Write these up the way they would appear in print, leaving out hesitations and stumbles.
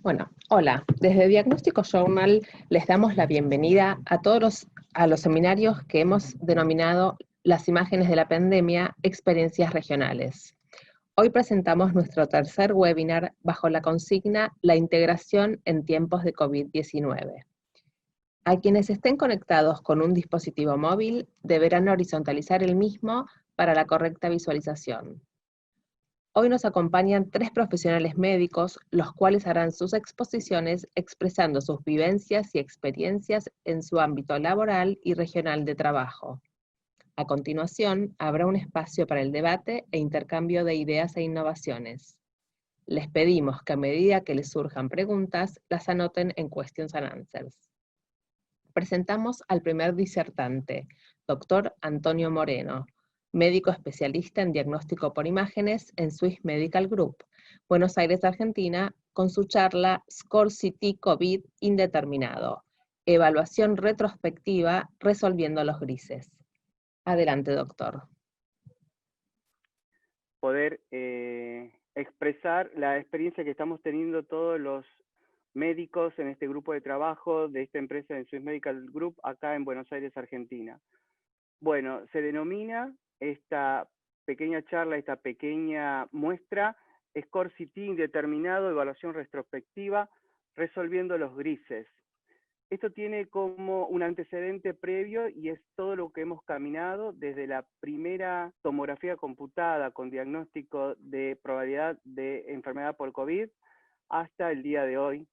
Bueno, hola. Desde Diagnóstico Journal les damos la bienvenida a los seminarios que hemos denominado Las imágenes de la pandemia, experiencias regionales. Hoy presentamos nuestro tercer webinar bajo la consigna La integración en tiempos de COVID-19. A quienes estén conectados con un dispositivo móvil deberán horizontalizar el mismo para la correcta visualización. Hoy nos acompañan 3 profesionales médicos, los cuales harán sus exposiciones expresando sus vivencias y experiencias en su ámbito laboral y regional de trabajo. A continuación, habrá un espacio para el debate e intercambio de ideas e innovaciones. Les pedimos que a medida que les surjan preguntas, las anoten en Questions and Answers. Presentamos al primer disertante, Dr. Antonio Moreno, médico especialista en diagnóstico por imágenes en Swiss Medical Group, Buenos Aires, Argentina, con su charla SCORE-CT COVID indeterminado, evaluación retrospectiva resolviendo los grises. Adelante, doctor. Poder expresar la experiencia que estamos teniendo todos los médicos en este grupo de trabajo de esta empresa de Swiss Medical Group acá en Buenos Aires, Argentina. Bueno, se denomina esta pequeña charla, esta pequeña muestra, SCORE-CT indeterminado, evaluación retrospectiva, resolviendo los grises. Esto tiene como un antecedente previo y es todo lo que hemos caminado desde la primera tomografía computada con diagnóstico de probabilidad de enfermedad por COVID hasta el día de hoy.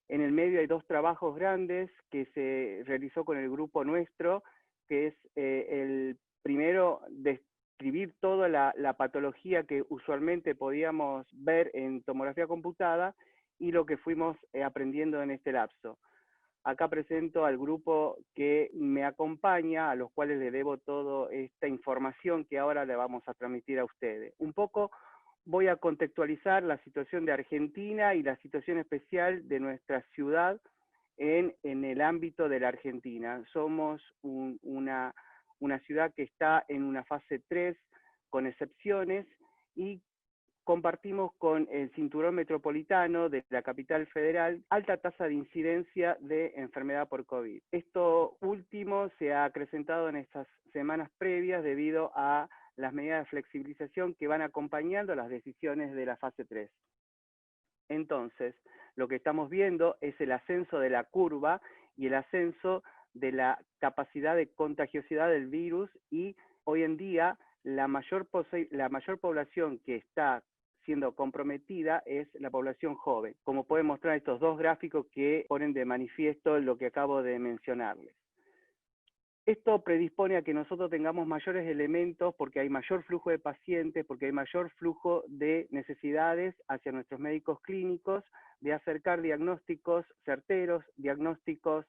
En el medio hay 2 trabajos grandes que se realizó con el grupo nuestro, que es el primero, describir toda la patología que usualmente podíamos ver en tomografía computada y lo que fuimos aprendiendo en este lapso. Acá presento al grupo que me acompaña, a los cuales le debo toda esta información que ahora le vamos a transmitir a ustedes. Un poco voy a contextualizar la situación de Argentina y la situación especial de nuestra ciudad en el ámbito de la Argentina. Somos una ciudad que está en una fase 3 con excepciones y compartimos con el cinturón metropolitano de la capital federal alta tasa de incidencia de enfermedad por COVID. Esto último se ha acrecentado en estas semanas previas debido a las medidas de flexibilización que van acompañando las decisiones de la fase 3. Entonces, lo que estamos viendo es el ascenso de la curva y el ascenso de la capacidad de contagiosidad del virus y hoy en día la mayor población que está siendo comprometida es la población joven, como pueden mostrar estos 2 gráficos que ponen de manifiesto lo que acabo de mencionarles. Esto predispone a que nosotros tengamos mayores elementos porque hay mayor flujo de pacientes, porque hay mayor flujo de necesidades hacia nuestros médicos clínicos, de acercar diagnósticos certeros, diagnósticos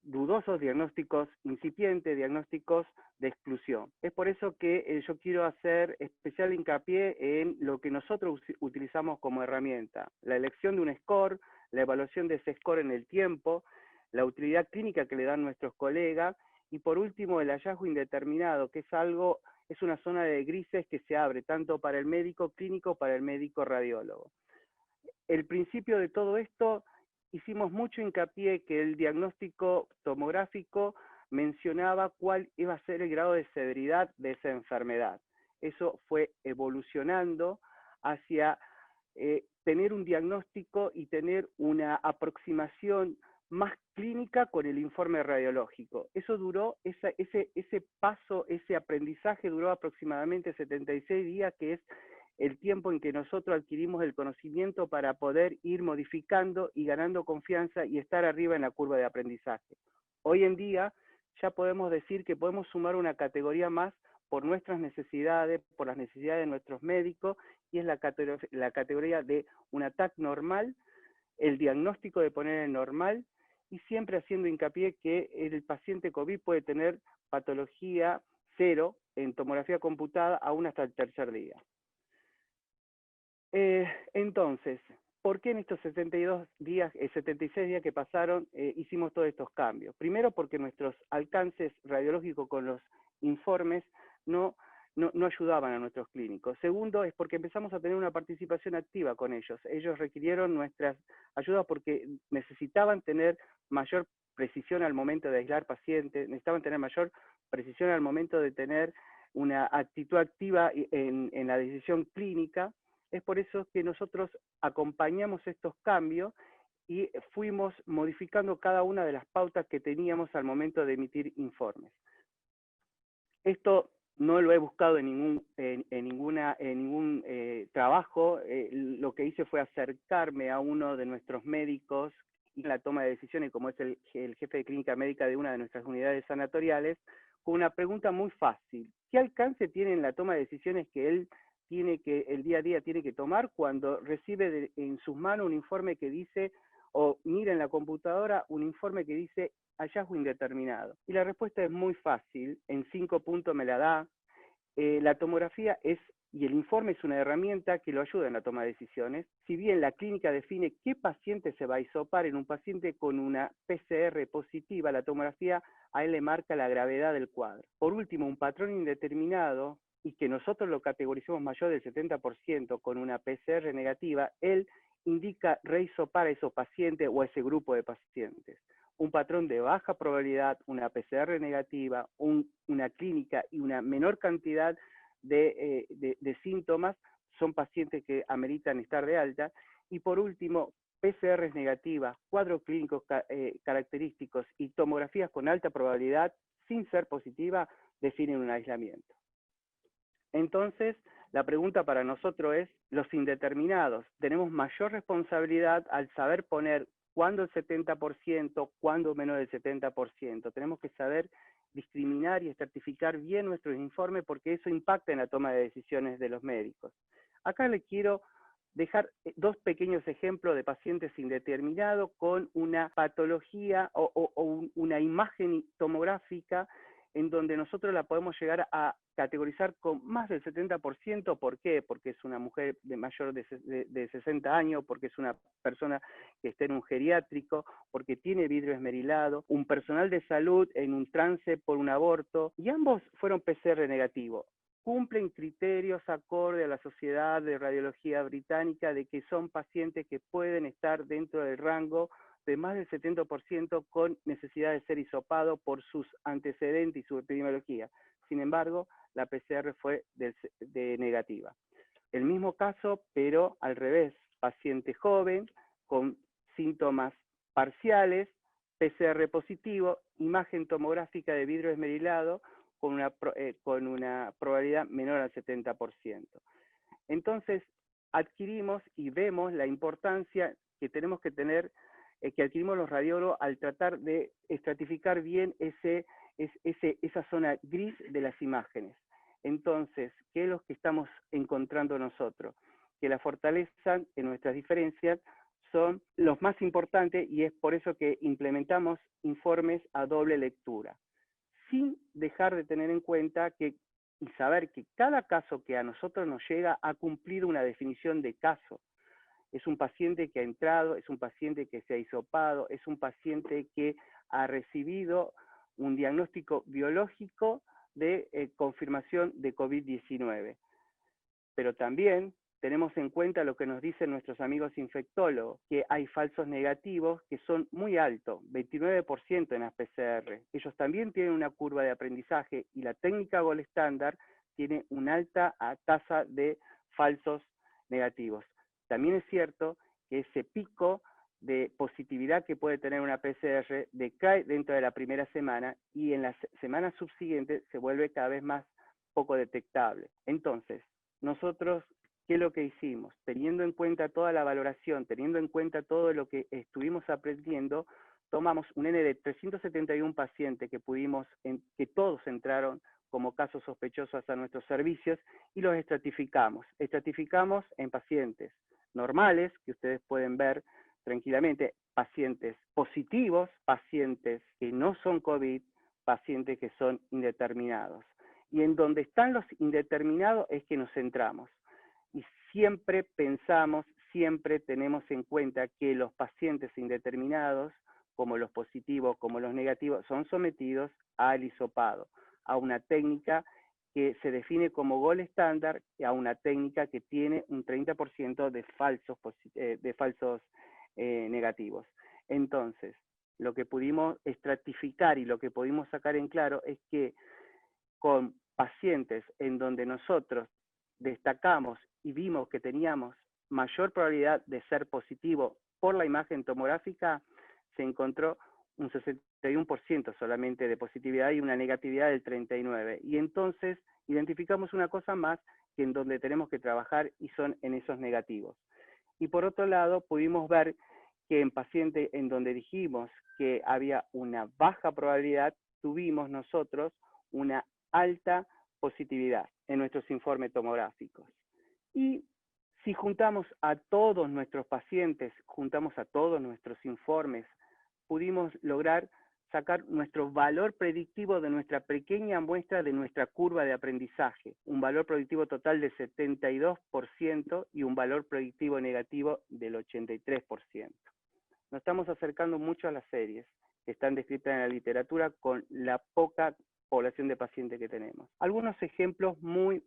dudosos, diagnósticos incipientes, diagnósticos de exclusión. Es por eso que yo quiero hacer especial hincapié en lo que nosotros utilizamos como herramienta. La elección de un score, la evaluación de ese score en el tiempo, la utilidad clínica que le dan nuestros colegas, y por último el hallazgo indeterminado, que es una zona de grises que se abre tanto para el médico clínico, para el médico radiólogo. El principio de todo esto, hicimos mucho hincapié que el diagnóstico tomográfico mencionaba cuál iba a ser el grado de severidad de esa enfermedad. Eso fue evolucionando hacia tener un diagnóstico y tener una aproximación más clínica con el informe radiológico. Eso duró, ese paso, ese aprendizaje duró aproximadamente 76 días, que es el tiempo en que nosotros adquirimos el conocimiento para poder ir modificando y ganando confianza y estar arriba en la curva de aprendizaje. Hoy en día ya podemos decir que podemos sumar una categoría más por nuestras necesidades, por las necesidades de nuestros médicos, y es la categoría de un ATAC normal, el diagnóstico de poner en normal, y siempre haciendo hincapié que el paciente COVID puede tener patología 0 en tomografía computada aún hasta el 3er día. Entonces, ¿por qué en estos 76 días que pasaron hicimos todos estos cambios? Primero porque nuestros alcances radiológicos con los informes no no ayudaban a nuestros clínicos. Segundo, es porque empezamos a tener una participación activa con ellos. Ellos requirieron nuestras ayudas porque necesitaban tener mayor precisión al momento de aislar pacientes, necesitaban tener mayor precisión al momento de tener una actitud activa en la decisión clínica. Es por eso que nosotros acompañamos estos cambios y fuimos modificando cada una de las pautas que teníamos al momento de emitir informes. Esto no lo he buscado en ningún trabajo. Lo que hice fue acercarme a uno de nuestros médicos en la toma de decisiones, como es el jefe de clínica médica de una de nuestras unidades sanatoriales, con una pregunta muy fácil. ¿Qué alcance tiene en la toma de decisiones que él el día a día tiene que tomar cuando recibe en sus manos un informe que dice, o mira en la computadora un informe que dice hallazgo indeterminado? Y la respuesta es muy fácil, en 5 puntos me la da. La tomografía y el informe es una herramienta que lo ayuda en la toma de decisiones. Si bien la clínica define qué paciente se va a hisopar, en un paciente con una PCR positiva, la tomografía a él le marca la gravedad del cuadro. Por último, un patrón indeterminado, y que nosotros lo categorizamos mayor del 70% con una PCR negativa, él indica rehisopar a esos pacientes o a ese grupo de pacientes. Un patrón de baja probabilidad, una PCR negativa, una clínica y una menor cantidad de síntomas son pacientes que ameritan estar de alta. Y por último, PCRs negativas, cuadros clínicos característicos y tomografías con alta probabilidad, sin ser positiva, definen un aislamiento. Entonces, la pregunta para nosotros es, los indeterminados, tenemos mayor responsabilidad al saber poner cuándo el 70%, cuándo menos del 70%. Tenemos que saber discriminar y estratificar bien nuestros informes porque eso impacta en la toma de decisiones de los médicos. Acá les quiero dejar 2 pequeños ejemplos de pacientes indeterminados con una patología o una imagen tomográfica en donde nosotros la podemos llegar a categorizar con más del 70%. ¿Por qué? Porque es una mujer de mayor de 60 años, porque es una persona que está en un geriátrico, porque tiene vidrio esmerilado, un personal de salud en un trance por un aborto, y ambos fueron PCR negativos. Cumplen criterios acorde a la Sociedad de Radiología Británica de que son pacientes que pueden estar dentro del rango de más del 70% con necesidad de ser hisopado por sus antecedentes y su epidemiología. Sin embargo, la PCR fue de negativa. El mismo caso, pero al revés, paciente joven, con síntomas parciales, PCR positivo, imagen tomográfica de vidrio esmerilado, con una probabilidad menor al 70%. Entonces, adquirimos y vemos la importancia que tenemos que tener, que adquirimos los radiólogos al tratar de estratificar bien esa zona gris de las imágenes. Entonces, ¿qué es lo que estamos encontrando nosotros? Que la fortaleza en nuestras diferencias son los más importantes, y es por eso que implementamos informes a doble lectura, sin dejar de tener en cuenta y saber que cada caso que a nosotros nos llega ha cumplido una definición de caso. Es un paciente que ha entrado, es un paciente que se ha hisopado, es un paciente que ha recibido un diagnóstico biológico de confirmación de COVID-19. Pero también tenemos en cuenta lo que nos dicen nuestros amigos infectólogos, que hay falsos negativos que son muy altos, 29% en las PCR. Ellos también tienen una curva de aprendizaje y la técnica Gold Standard tiene una alta tasa de falsos negativos. También es cierto que ese pico de positividad que puede tener una PCR decae dentro de la primera semana y en las semanas subsiguientes se vuelve cada vez más poco detectable. Entonces, nosotros, ¿qué es lo que hicimos? Teniendo en cuenta toda la valoración, teniendo en cuenta todo lo que estuvimos aprendiendo, tomamos un N de 371 pacientes que todos entraron como casos sospechosos a nuestros servicios y los estratificamos. Estratificamos en pacientes normales, que ustedes pueden ver tranquilamente, pacientes positivos, pacientes que no son COVID, pacientes que son indeterminados. Y en donde están los indeterminados es que nos centramos. Y siempre pensamos, siempre tenemos en cuenta que los pacientes indeterminados, como los positivos, como los negativos, son sometidos al hisopado, a una técnica que se define como gold estándar a una técnica que tiene un 30% de falsos negativos. Entonces, lo que pudimos estratificar y lo que pudimos sacar en claro es que con pacientes en donde nosotros destacamos y vimos que teníamos mayor probabilidad de ser positivo por la imagen tomográfica, se encontró un 61% solamente de positividad y una negatividad del 39%. Y entonces identificamos una cosa más que en donde tenemos que trabajar y son en esos negativos. Y por otro lado, pudimos ver que en pacientes en donde dijimos que había una baja probabilidad, tuvimos nosotros una alta positividad en nuestros informes tomográficos. Y si juntamos a todos nuestros pacientes, juntamos a todos nuestros informes, pudimos lograr sacar nuestro valor predictivo de nuestra pequeña muestra de nuestra curva de aprendizaje, un valor predictivo total de 72% y un valor predictivo negativo del 83%. Nos estamos acercando mucho a las series que están descritas en la literatura con la poca población de pacientes que tenemos. Algunos ejemplos muy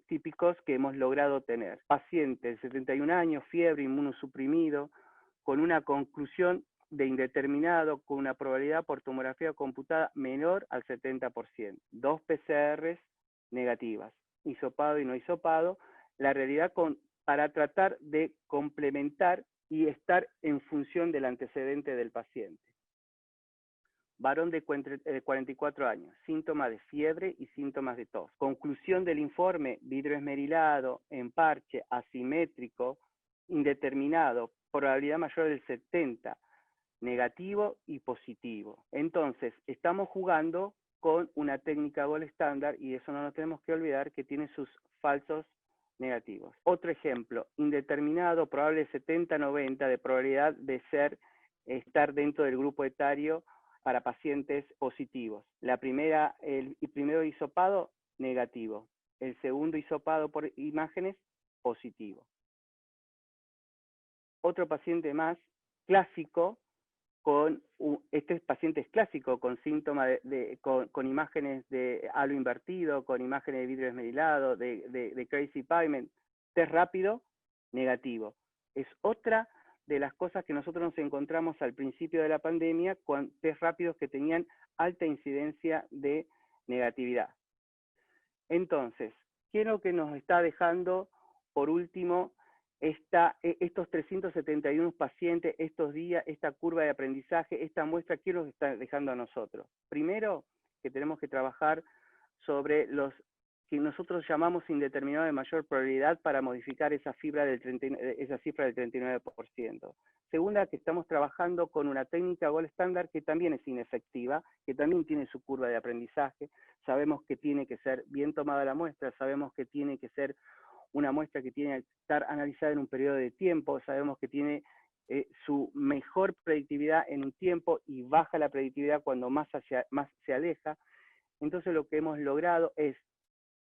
típicos que hemos logrado tener. Paciente de 71 años, fiebre, inmunosuprimido, con una conclusión de indeterminado, con una probabilidad por tomografía computada menor al 70%. 2 PCRs negativas, hisopado y no hisopado, la realidad para tratar de complementar y estar en función del antecedente del paciente. Varón de 44 años, síntomas de fiebre y síntomas de tos. Conclusión del informe, vidrio esmerilado, en parche, asimétrico, indeterminado, probabilidad mayor del 70%, negativo y positivo. Entonces, estamos jugando con una técnica gold estándar y eso no nos tenemos que olvidar que tiene sus falsos negativos. Otro ejemplo, indeterminado, probable 70-90 de probabilidad de estar dentro del grupo etario para pacientes positivos. El primero hisopado, negativo. El segundo hisopado por imágenes, positivo. Otro paciente más, clásico, este paciente es clásico, con síntomas con imágenes de halo invertido, con imágenes de vidrio esmerilado, de crazy pavement, test rápido, negativo. Es otra de las cosas que nosotros nos encontramos al principio de la pandemia con test rápidos que tenían alta incidencia de negatividad. Entonces, ¿qué es lo que nos está dejando, por último, estos 371 pacientes, estos días, esta curva de aprendizaje, esta muestra? ¿Qué nos está dejando a nosotros? Primero, que tenemos que trabajar sobre los que nosotros llamamos indeterminado de mayor probabilidad para modificar esa cifra del 39%. Segunda, que estamos trabajando con una técnica gold estándar que también es inefectiva, que también tiene su curva de aprendizaje. Sabemos que tiene que ser bien tomada la muestra, sabemos que tiene que ser una muestra que tiene que estar analizada en un periodo de tiempo, sabemos que tiene su mejor predictividad en un tiempo y baja la predictividad cuando más se aleja. Entonces lo que hemos logrado es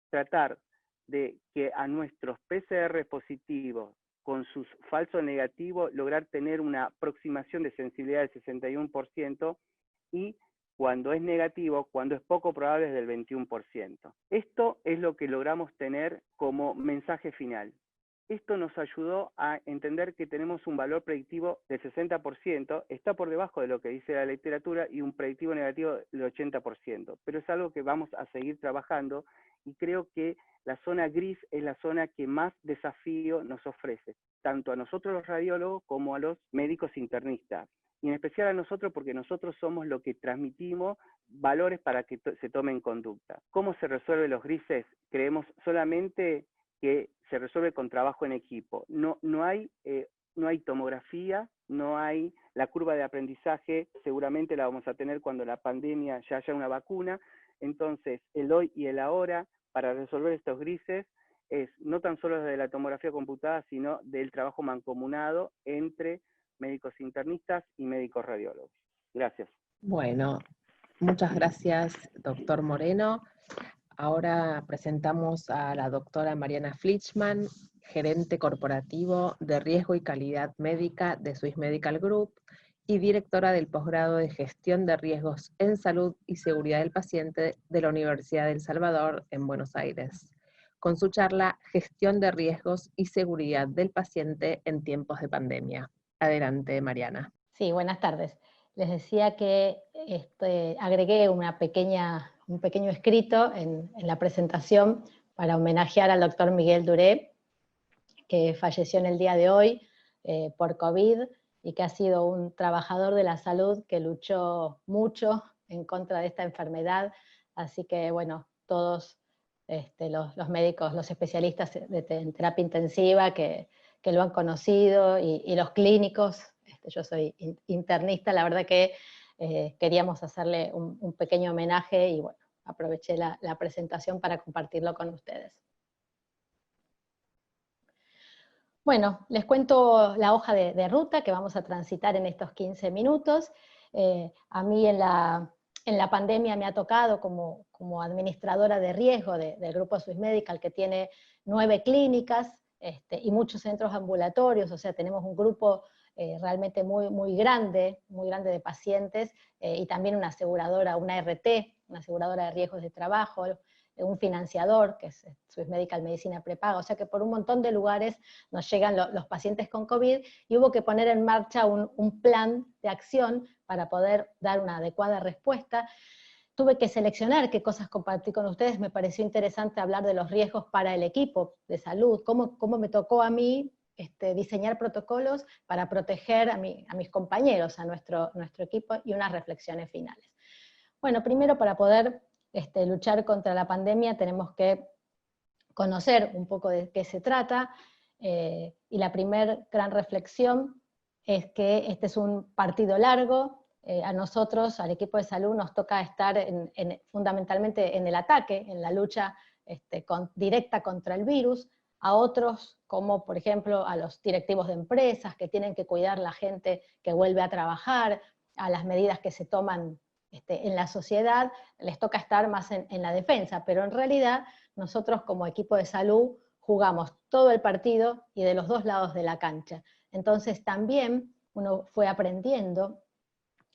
tratar de que a nuestros PCR positivos con sus falsos negativos lograr tener una aproximación de sensibilidad del 61% y cuando es negativo, cuando es poco probable, es del 21%. Esto es lo que logramos tener como mensaje final. Esto nos ayudó a entender que tenemos un valor predictivo del 60%, está por debajo de lo que dice la literatura, y un predictivo negativo del 80%, pero es algo que vamos a seguir trabajando y creo que la zona gris es la zona que más desafío nos ofrece, tanto a nosotros los radiólogos como a los médicos internistas. Y en especial a nosotros porque nosotros somos los que transmitimos valores para que se tomen conducta. ¿Cómo se resuelven los grises? Creemos solamente que se resuelve con trabajo en equipo. No hay tomografía, no hay la curva de aprendizaje, seguramente la vamos a tener cuando la pandemia ya haya una vacuna. Entonces, el hoy y el ahora para resolver estos grises es no tan solo de la tomografía computada, sino del trabajo mancomunado entre médicos internistas y médicos radiólogos. Gracias. Bueno, muchas gracias, doctor Moreno. Ahora presentamos a la doctora Mariana Flichman, gerente corporativo de riesgo y calidad médica de Swiss Medical Group, y directora del posgrado de Gestión de Riesgos en Salud y Seguridad del Paciente de la Universidad de El Salvador en Buenos Aires, con su charla Gestión de Riesgos y Seguridad del Paciente en tiempos de pandemia. Adelante, Mariana. Sí, buenas tardes. Les decía que agregué un pequeño escrito en la presentación para homenajear al doctor Miguel Duré, que falleció en el día de hoy por COVID y que ha sido un trabajador de la salud que luchó mucho en contra de esta enfermedad. Así que, bueno, todos los médicos, los especialistas en terapia intensiva que lo han conocido y los clínicos, yo soy internista, la verdad que queríamos hacerle un pequeño homenaje y bueno, aproveché la presentación para compartirlo con ustedes. Bueno, les cuento la hoja de ruta que vamos a transitar en estos 15 minutos. A mí en la pandemia me ha tocado como administradora de riesgo del Grupo Swiss Medical, que tiene 9 clínicas y muchos centros ambulatorios, o sea, tenemos un grupo realmente muy grande de pacientes, y también una aseguradora, una RT, una aseguradora de riesgos de trabajo, un financiador, que es Swiss Medical Medicina Prepaga, o sea que por un montón de lugares nos llegan los pacientes con COVID, y hubo que poner en marcha un plan de acción para poder dar una adecuada respuesta. Tuve que seleccionar qué cosas compartí con ustedes, me pareció interesante hablar de los riesgos para el equipo de salud, cómo me tocó a mí diseñar protocolos para proteger a mis compañeros, a nuestro equipo, y unas reflexiones finales. Bueno, primero para poder luchar contra la pandemia tenemos que conocer un poco de qué se trata, y la primera gran reflexión es que este es un partido largo. A nosotros, al equipo de salud, nos toca estar fundamentalmente en el ataque, en la lucha directa contra el virus. A otros, como por ejemplo a los directivos de empresas que tienen que cuidar la gente que vuelve a trabajar, a las medidas que se toman en la sociedad, les toca estar más en la defensa, pero en realidad nosotros como equipo de salud jugamos todo el partido y de los dos lados de la cancha. Entonces también uno fue aprendiendo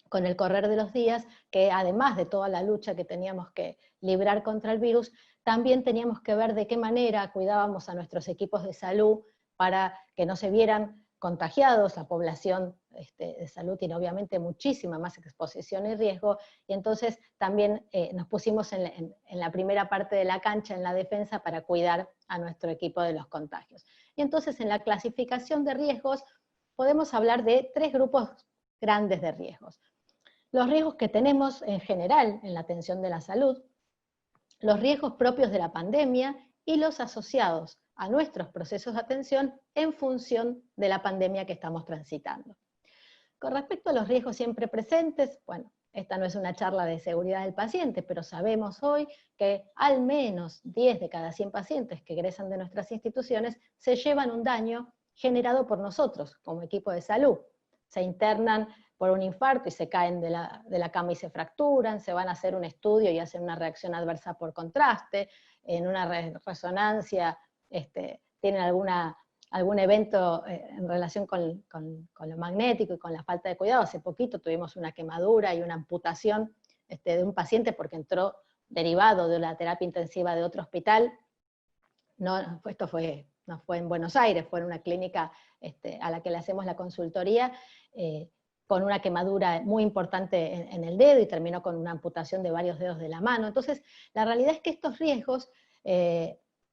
con el correr de los días que además de toda la lucha que teníamos que librar contra el virus, también teníamos que ver de qué manera cuidábamos a nuestros equipos de salud para que no se vieran contagiados. La población de salud tiene obviamente muchísima más exposición y riesgo, y entonces también nos pusimos en la primera parte de la cancha, en la defensa, para cuidar a nuestro equipo de los contagios. Y entonces en la clasificación de riesgos podemos hablar de 3 grupos grandes de riesgos. Los riesgos que tenemos en general en la atención de la salud, los riesgos propios de la pandemia y los asociados a nuestros procesos de atención en función de la pandemia que estamos transitando. Con respecto a los riesgos siempre presentes, bueno, esta no es una charla de seguridad del paciente, pero sabemos hoy que al menos 10 de cada 100 pacientes que egresan de nuestras instituciones se llevan un daño generado por nosotros como equipo de salud. Se internan por un infarto y se caen de la cama y se fracturan, se van a hacer un estudio y hacen una reacción adversa por contraste, en una resonancia tienen algún evento en relación con lo magnético y con la falta de cuidado. Hace poquito tuvimos una quemadura y una amputación de un paciente porque entró derivado de la terapia intensiva de otro hospital. No fue en Buenos Aires, fue en una clínica a la que le hacemos la consultoría, con una quemadura muy importante en el dedo, y terminó con una amputación de varios dedos de la mano. Entonces, la realidad es que estos riesgos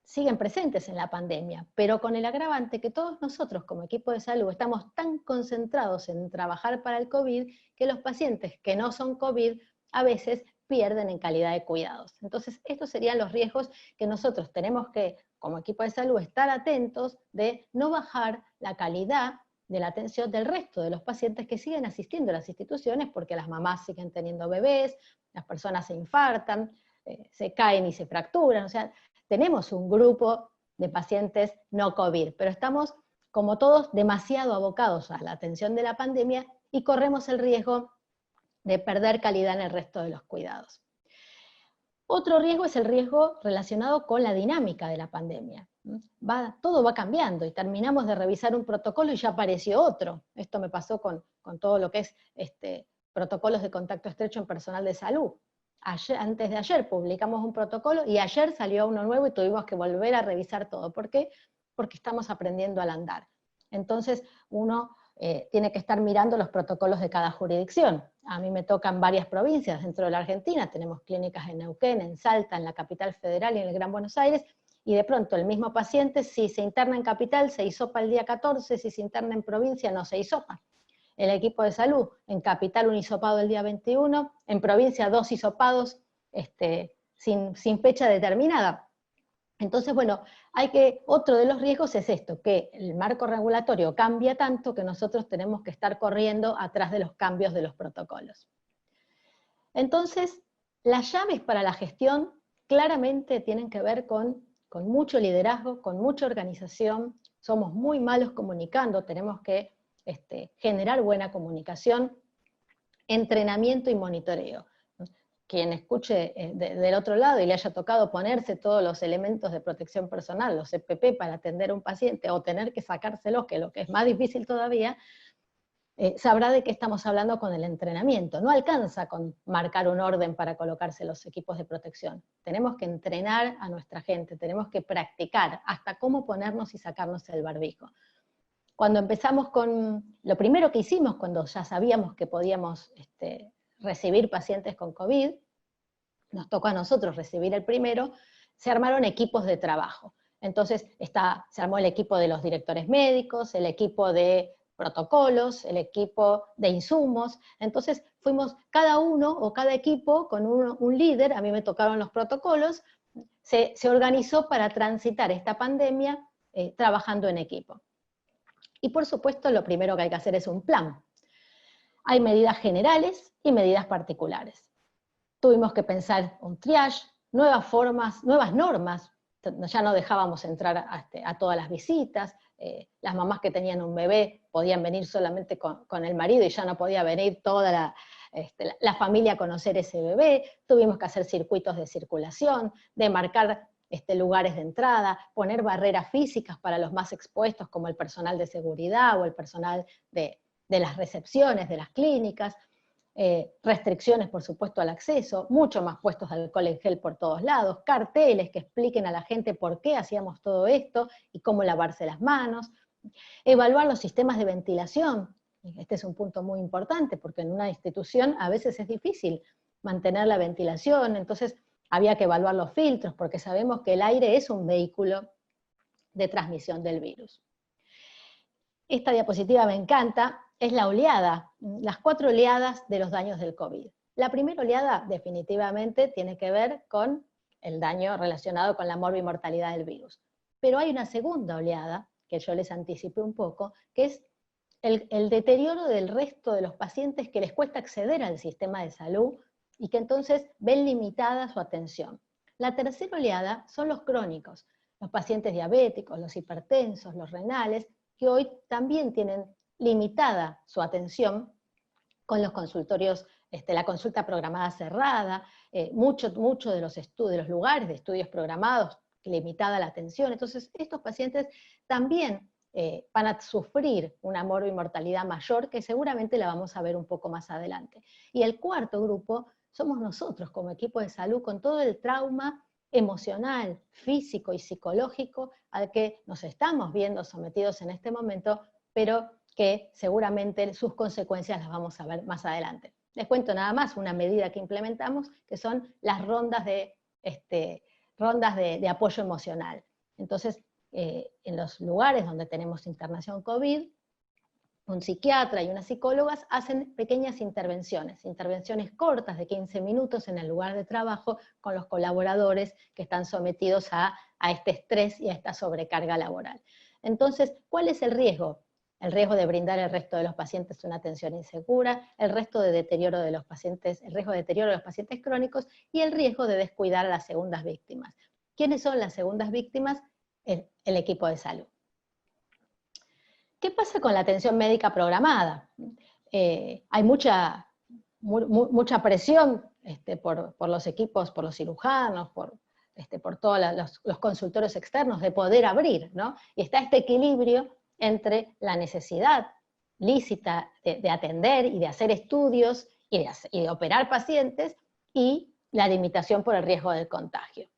siguen presentes en la pandemia, pero con el agravante que todos nosotros como equipo de salud estamos tan concentrados en trabajar para el COVID, que los pacientes que no son COVID a veces pierden en calidad de cuidados. Entonces, estos serían los riesgos que nosotros tenemos que, como equipo de salud, estar atentos de no bajar la calidad de la atención del resto de los pacientes que siguen asistiendo a las instituciones, porque las mamás siguen teniendo bebés, las personas se infartan, se caen y se fracturan. O sea, tenemos un grupo de pacientes no COVID, pero estamos, como todos, demasiado abocados a la atención de la pandemia y corremos el riesgo de perder calidad en el resto de los cuidados. Otro riesgo es el riesgo relacionado con la dinámica de la pandemia. Todo va cambiando y terminamos de revisar un protocolo y ya apareció otro. Esto me pasó con todo lo que es protocolos de contacto estrecho en personal de salud. Antes de ayer publicamos un protocolo y ayer salió uno nuevo y tuvimos que volver a revisar todo. ¿Por qué? Porque estamos aprendiendo al andar. Entonces uno tiene que estar mirando los protocolos de cada jurisdicción. A mí me tocan varias provincias dentro de la Argentina, tenemos clínicas en Neuquén, en Salta, en la capital federal y en el Gran Buenos Aires, y de pronto el mismo paciente, si se interna en capital, se hisopa el día 14, si se interna en provincia, no se hisopa. El equipo de salud, en capital un hisopado el día 21, en provincia 2 hisopados sin fecha determinada. Entonces, bueno, otro de los riesgos es esto, que el marco regulatorio cambia tanto que nosotros tenemos que estar corriendo atrás de los cambios de los protocolos. Entonces, las llaves para la gestión claramente tienen que ver con mucho liderazgo, con mucha organización. Somos muy malos comunicando, tenemos que generar buena comunicación, entrenamiento y monitoreo. Quien escuche del otro lado y le haya tocado ponerse todos los elementos de protección personal, los EPP, para atender a un paciente, o tener que sacárselos, que lo que es más difícil todavía, sabrá de qué estamos hablando con el entrenamiento. No alcanza con marcar un orden para colocarse los equipos de protección. Tenemos que entrenar a nuestra gente, tenemos que practicar hasta cómo ponernos y sacarnos el barbijo. Cuando empezamos lo primero que hicimos cuando ya sabíamos que podíamos recibir pacientes con COVID, nos tocó a nosotros recibir el primero, se armaron equipos de trabajo. Entonces se armó el equipo de los directores médicos, el equipo de protocolos, el equipo de insumos. Entonces fuimos cada uno o cada equipo con un líder, a mí me tocaron los protocolos, se organizó para transitar esta pandemia trabajando en equipo. Y por supuesto lo primero que hay que hacer es un plan. Hay medidas generales y medidas particulares. Tuvimos que pensar un triage, nuevas formas, nuevas normas, ya no dejábamos entrar a todas las visitas, las mamás que tenían un bebé podían venir solamente con el marido y ya no podía venir toda la familia a conocer ese bebé, tuvimos que hacer circuitos de circulación, de marcar lugares de entrada, poner barreras físicas para los más expuestos como el personal de seguridad o el personal de las recepciones de las clínicas, restricciones por supuesto al acceso, mucho más puestos de alcohol en gel por todos lados, carteles que expliquen a la gente por qué hacíamos todo esto y cómo lavarse las manos, evaluar los sistemas de ventilación. Este es un punto muy importante porque en una institución a veces es difícil mantener la ventilación, entonces había que evaluar los filtros porque sabemos que el aire es un vehículo de transmisión del virus. Esta diapositiva me encanta, es la oleada, las 4 oleadas de los daños del COVID. La primera oleada definitivamente tiene que ver con el daño relacionado con la morbimortalidad del virus. Pero hay una segunda oleada, que yo les anticipé un poco, que es el deterioro del resto de los pacientes que les cuesta acceder al sistema de salud y que entonces ven limitada su atención. La tercera oleada son los crónicos, los pacientes diabéticos, los hipertensos, los renales, que hoy también tienen limitada su atención con los consultorios, la consulta programada cerrada, mucho de los lugares de estudios programados, limitada la atención. Entonces estos pacientes también van a sufrir una morbimortalidad mayor que seguramente la vamos a ver un poco más adelante. Y el cuarto grupo somos nosotros como equipo de salud con todo el trauma emocional, físico y psicológico al que nos estamos viendo sometidos en este momento, pero que seguramente sus consecuencias las vamos a ver más adelante. Les cuento nada más una medida que implementamos, que son las rondas de apoyo emocional. Entonces, en los lugares donde tenemos internación COVID, un psiquiatra y unas psicólogas hacen pequeñas intervenciones cortas de 15 minutos en el lugar de trabajo con los colaboradores que están sometidos a este estrés y a esta sobrecarga laboral. Entonces, ¿cuál es el riesgo? El riesgo de brindar al resto de los pacientes una atención insegura, el riesgo de deterioro de los pacientes crónicos y el riesgo de descuidar a las segundas víctimas. ¿Quiénes son las segundas víctimas? El equipo de salud. ¿Qué pasa con la atención médica programada? Hay mucha presión por los equipos, por los cirujanos, por todos los consultorios externos, de poder abrir, ¿no? Y está este equilibrio entre la necesidad lícita de atender y de hacer estudios y de operar pacientes, y la limitación por el riesgo del contagio.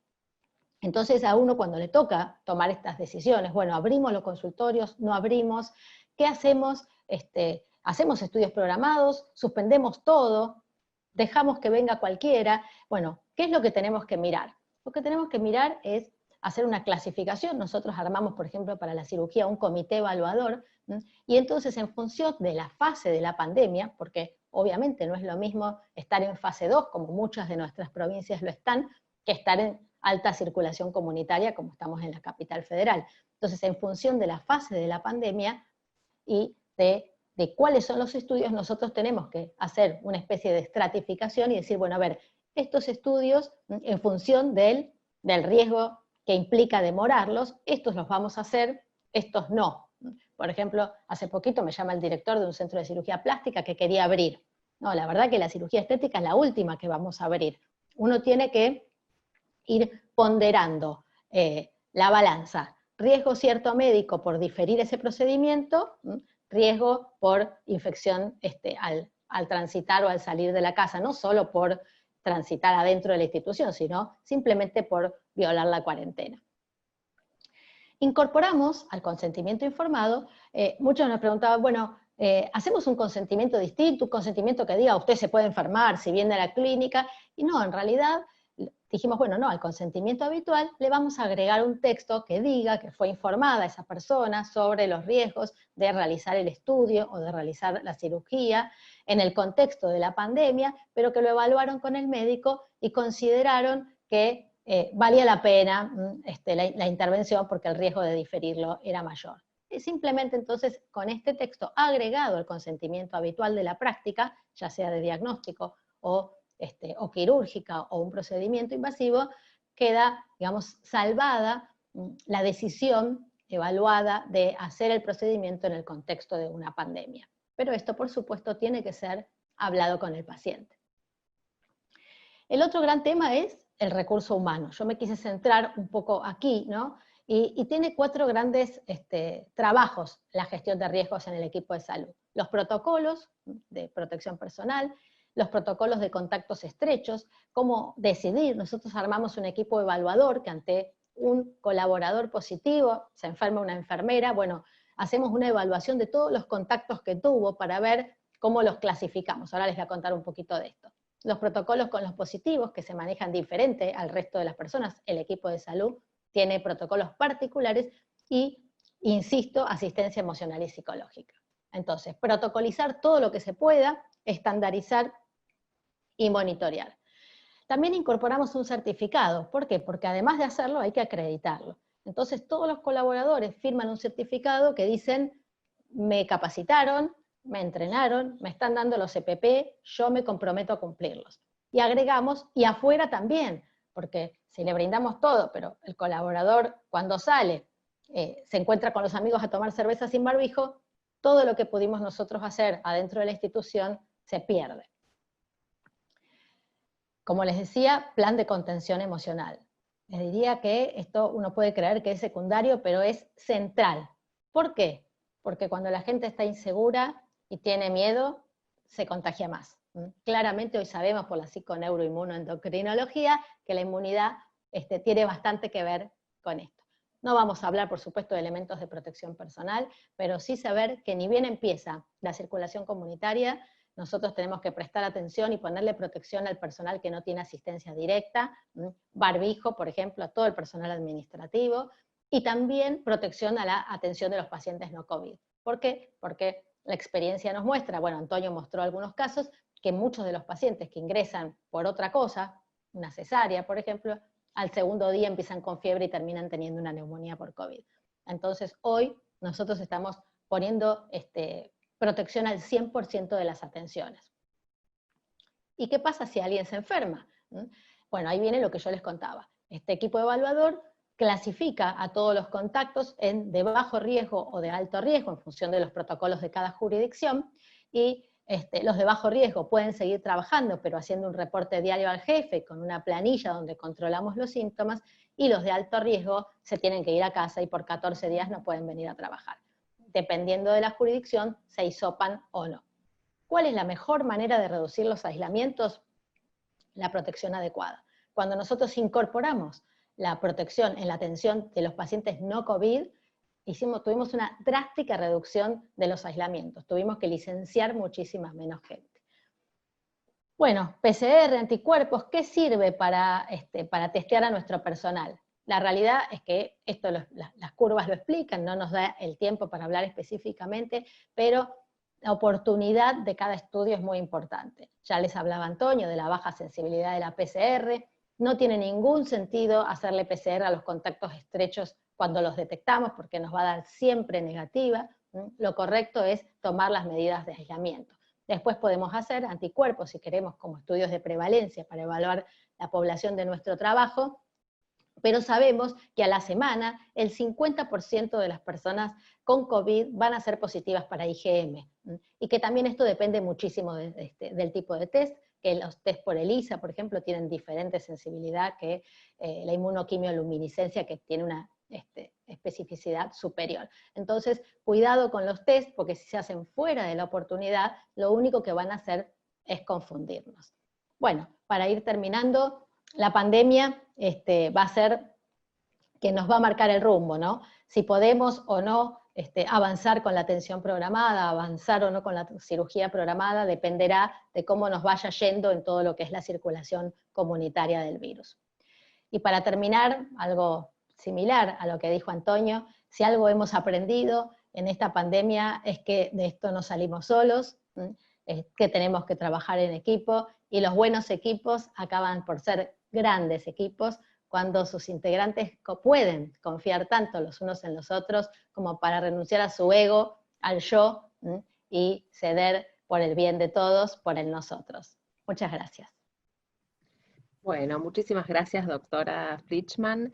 Entonces a uno cuando le toca tomar estas decisiones, bueno, abrimos los consultorios, no abrimos, ¿qué hacemos? Hacemos estudios programados, suspendemos todo, dejamos que venga cualquiera. Bueno, ¿qué es lo que tenemos que mirar? Lo que tenemos que mirar es hacer una clasificación. Nosotros armamos, por ejemplo, para la cirugía un comité evaluador, y entonces en función de la fase de la pandemia, porque obviamente no es lo mismo estar en fase 2, como muchas de nuestras provincias lo están, que estar en alta circulación comunitaria, como estamos en la capital federal. Entonces, en función de la fase de la pandemia y de cuáles son los estudios, nosotros tenemos que hacer una especie de estratificación y decir, bueno, a ver, estos estudios, en función del riesgo que implica demorarlos, estos los vamos a hacer, estos no. Por ejemplo, hace poquito me llama el director de un centro de cirugía plástica que quería abrir. No, la verdad que la cirugía estética es la última que vamos a abrir. Uno tiene que ir ponderando la balanza. Riesgo cierto médico por diferir ese procedimiento, riesgo por infección al transitar o al salir de la casa, no solo por transitar adentro de la institución, sino simplemente por violar la cuarentena. Incorporamos al consentimiento informado, muchos nos preguntaban, bueno, ¿hacemos un consentimiento distinto, un consentimiento que diga usted se puede enfermar si viene a la clínica? Y no, en realidad dijimos, bueno, no, al consentimiento habitual le vamos a agregar un texto que diga que fue informada esa persona sobre los riesgos de realizar el estudio o de realizar la cirugía en el contexto de la pandemia, pero que lo evaluaron con el médico y consideraron que valía la pena la intervención porque el riesgo de diferirlo era mayor. Y simplemente entonces con este texto agregado al consentimiento habitual de la práctica, ya sea de diagnóstico o quirúrgica o un procedimiento invasivo, queda, digamos, salvada la decisión evaluada de hacer el procedimiento en el contexto de una pandemia. Pero esto, por supuesto, tiene que ser hablado con el paciente. El otro gran tema es el recurso humano. Yo me quise centrar un poco aquí, ¿no? Y tiene 4 grandes trabajos la gestión de riesgos en el equipo de salud. Los protocolos de protección personal, los protocolos de contactos estrechos, cómo decidir. Nosotros armamos un equipo evaluador que ante un colaborador positivo, se enferma una enfermera, bueno, hacemos una evaluación de todos los contactos que tuvo para ver cómo los clasificamos. Ahora les voy a contar un poquito de esto. Los protocolos con los positivos, que se manejan diferente al resto de las personas, el equipo de salud tiene protocolos particulares y, insisto, asistencia emocional y psicológica. Entonces, protocolizar todo lo que se pueda, estandarizar y monitorear. También incorporamos un certificado. ¿Por qué? Porque además de hacerlo hay que acreditarlo. Entonces todos los colaboradores firman un certificado que dicen, me capacitaron, me entrenaron, me están dando los EPP, yo me comprometo a cumplirlos. Y agregamos, y afuera también, porque si le brindamos todo, pero el colaborador cuando sale se encuentra con los amigos a tomar cerveza sin barbijo, todo lo que pudimos nosotros hacer adentro de la institución se pierde. Como les decía, plan de contención emocional. Les diría que esto uno puede creer que es secundario, pero es central. ¿Por qué? Porque cuando la gente está insegura y tiene miedo, se contagia más. Claramente hoy sabemos por la psiconeuroinmunoendocrinología que la inmunidad tiene bastante que ver con esto. No vamos a hablar, por supuesto, de elementos de protección personal, pero sí saber que ni bien empieza la circulación comunitaria, nosotros tenemos que prestar atención y ponerle protección al personal que no tiene asistencia directa, barbijo, por ejemplo, a todo el personal administrativo, y también protección a la atención de los pacientes no COVID. ¿Por qué? Porque la experiencia nos muestra, bueno, Antonio mostró algunos casos, que muchos de los pacientes que ingresan por otra cosa, una cesárea, por ejemplo, al segundo día empiezan con fiebre y terminan teniendo una neumonía por COVID. Entonces, hoy nosotros estamos poniendo protección al 100% de las atenciones. ¿Y qué pasa si alguien se enferma? Bueno, ahí viene lo que yo les contaba. Este equipo evaluador clasifica a todos los contactos en de bajo riesgo o de alto riesgo, en función de los protocolos de cada jurisdicción, y Los de bajo riesgo pueden seguir trabajando, pero haciendo un reporte diario al jefe con una planilla donde controlamos los síntomas, y los de alto riesgo se tienen que ir a casa y por 14 días no pueden venir a trabajar. Dependiendo de la jurisdicción, se hisopan o no. ¿Cuál es la mejor manera de reducir los aislamientos? La protección adecuada. Cuando nosotros incorporamos la protección en la atención de los pacientes no COVID, tuvimos una drástica reducción de los aislamientos. Tuvimos que licenciar muchísima menos gente. Bueno, PCR, anticuerpos, ¿qué sirve para testear a nuestro personal? La realidad es que las curvas lo explican, no nos da el tiempo para hablar específicamente, pero la oportunidad de cada estudio es muy importante. Ya les hablaba Antonio de la baja sensibilidad de la PCR. No tiene ningún sentido hacerle PCR a los contactos estrechos cuando los detectamos, porque nos va a dar siempre negativa. Lo correcto es tomar las medidas de aislamiento. Después podemos hacer anticuerpos, si queremos, como estudios de prevalencia para evaluar la población de nuestro trabajo, pero sabemos que a la semana el 50% de las personas con COVID van a ser positivas para IgM, y que también esto depende muchísimo del tipo de test, que los test por ELISA, por ejemplo, tienen diferente sensibilidad que la inmunoquimioluminiscencia, que tiene una especificidad superior. Entonces, cuidado con los test, porque si se hacen fuera de la oportunidad, lo único que van a hacer es confundirnos. Bueno, para ir terminando, la pandemia va a ser que nos va a marcar el rumbo, ¿no? Si podemos o no avanzar con la atención programada, avanzar o no con la cirugía programada, dependerá de cómo nos vaya yendo en todo lo que es la circulación comunitaria del virus. Y para terminar, algo similar a lo que dijo Antonio, si algo hemos aprendido en esta pandemia es que de esto no salimos solos, es que tenemos que trabajar en equipo, y los buenos equipos acaban por ser grandes equipos cuando sus integrantes pueden confiar tanto los unos en los otros como para renunciar a su ego, al yo, y ceder por el bien de todos, por el nosotros. Muchas gracias. Bueno, muchísimas gracias, doctora Flichman.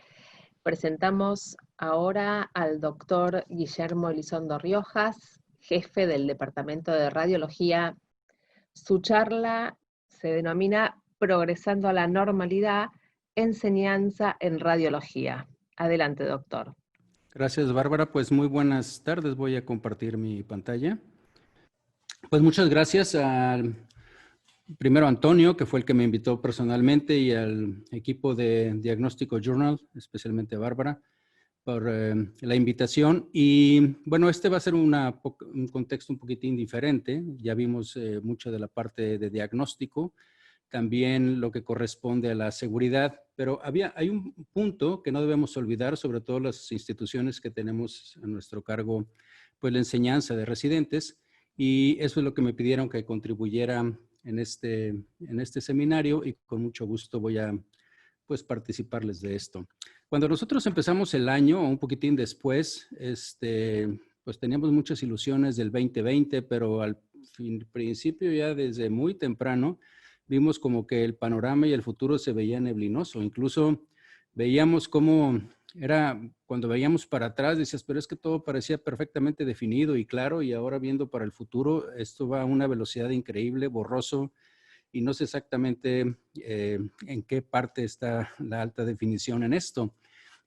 Presentamos ahora al doctor Guillermo Elizondo Riojas, jefe del Departamento de Radiología. Su charla se denomina Progresando a la Normalidad, enseñanza en radiología. Adelante, doctor. Gracias, Bárbara. Pues muy buenas tardes. Voy a compartir mi pantalla. Pues muchas gracias primero a Antonio, que fue el que me invitó personalmente, y al equipo de Diagnóstico Journal, especialmente a Bárbara, por la invitación. Y bueno, va a ser un contexto un poquitín diferente. Ya vimos mucho de la parte de diagnóstico, también lo que corresponde a la seguridad, pero hay un punto que no debemos olvidar, sobre todo las instituciones que tenemos a nuestro cargo, pues la enseñanza de residentes, y eso es lo que me pidieron que contribuyera en este seminario, y con mucho gusto voy a pues participarles de esto. Cuando nosotros empezamos el año, o un poquitín después, pues teníamos muchas ilusiones del 2020, pero al principio, ya desde muy temprano, vimos como que el panorama y el futuro se veía neblinoso. Incluso veíamos cómo era, cuando veíamos para atrás, decías, pero es que todo parecía perfectamente definido y claro, y ahora viendo para el futuro, esto va a una velocidad increíble, borroso, y no sé exactamente en qué parte está la alta definición en esto.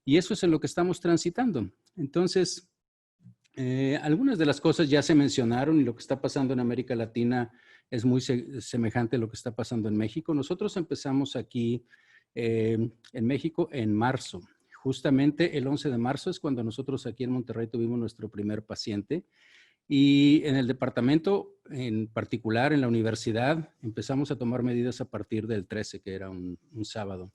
Y eso es en lo que estamos transitando. Entonces, algunas de las cosas ya se mencionaron, y lo que está pasando en América Latina es muy semejante a lo que está pasando en México. Nosotros empezamos aquí en México en marzo. Justamente el 11 de marzo es cuando nosotros aquí en Monterrey tuvimos nuestro primer paciente. Y en el departamento, en particular en la universidad, empezamos a tomar medidas a partir del 13, que era un sábado.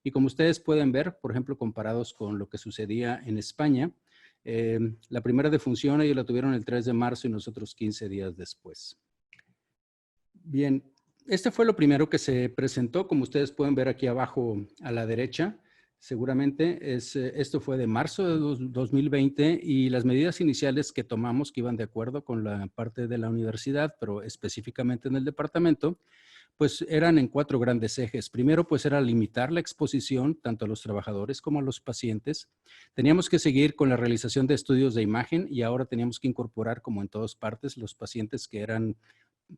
Y como ustedes pueden ver, por ejemplo, comparados con lo que sucedía en España, la primera defunción ellos la tuvieron el 3 de marzo y nosotros 15 días después. Bien, este fue lo primero que se presentó, como ustedes pueden ver aquí abajo a la derecha. Seguramente esto fue de marzo de 2020, y las medidas iniciales que tomamos, que iban de acuerdo con la parte de la universidad, pero específicamente en el departamento, pues eran en 4 grandes ejes. Primero, pues era limitar la exposición tanto a los trabajadores como a los pacientes. Teníamos que seguir con la realización de estudios de imagen, y ahora teníamos que incorporar, como en todas partes, los pacientes que eran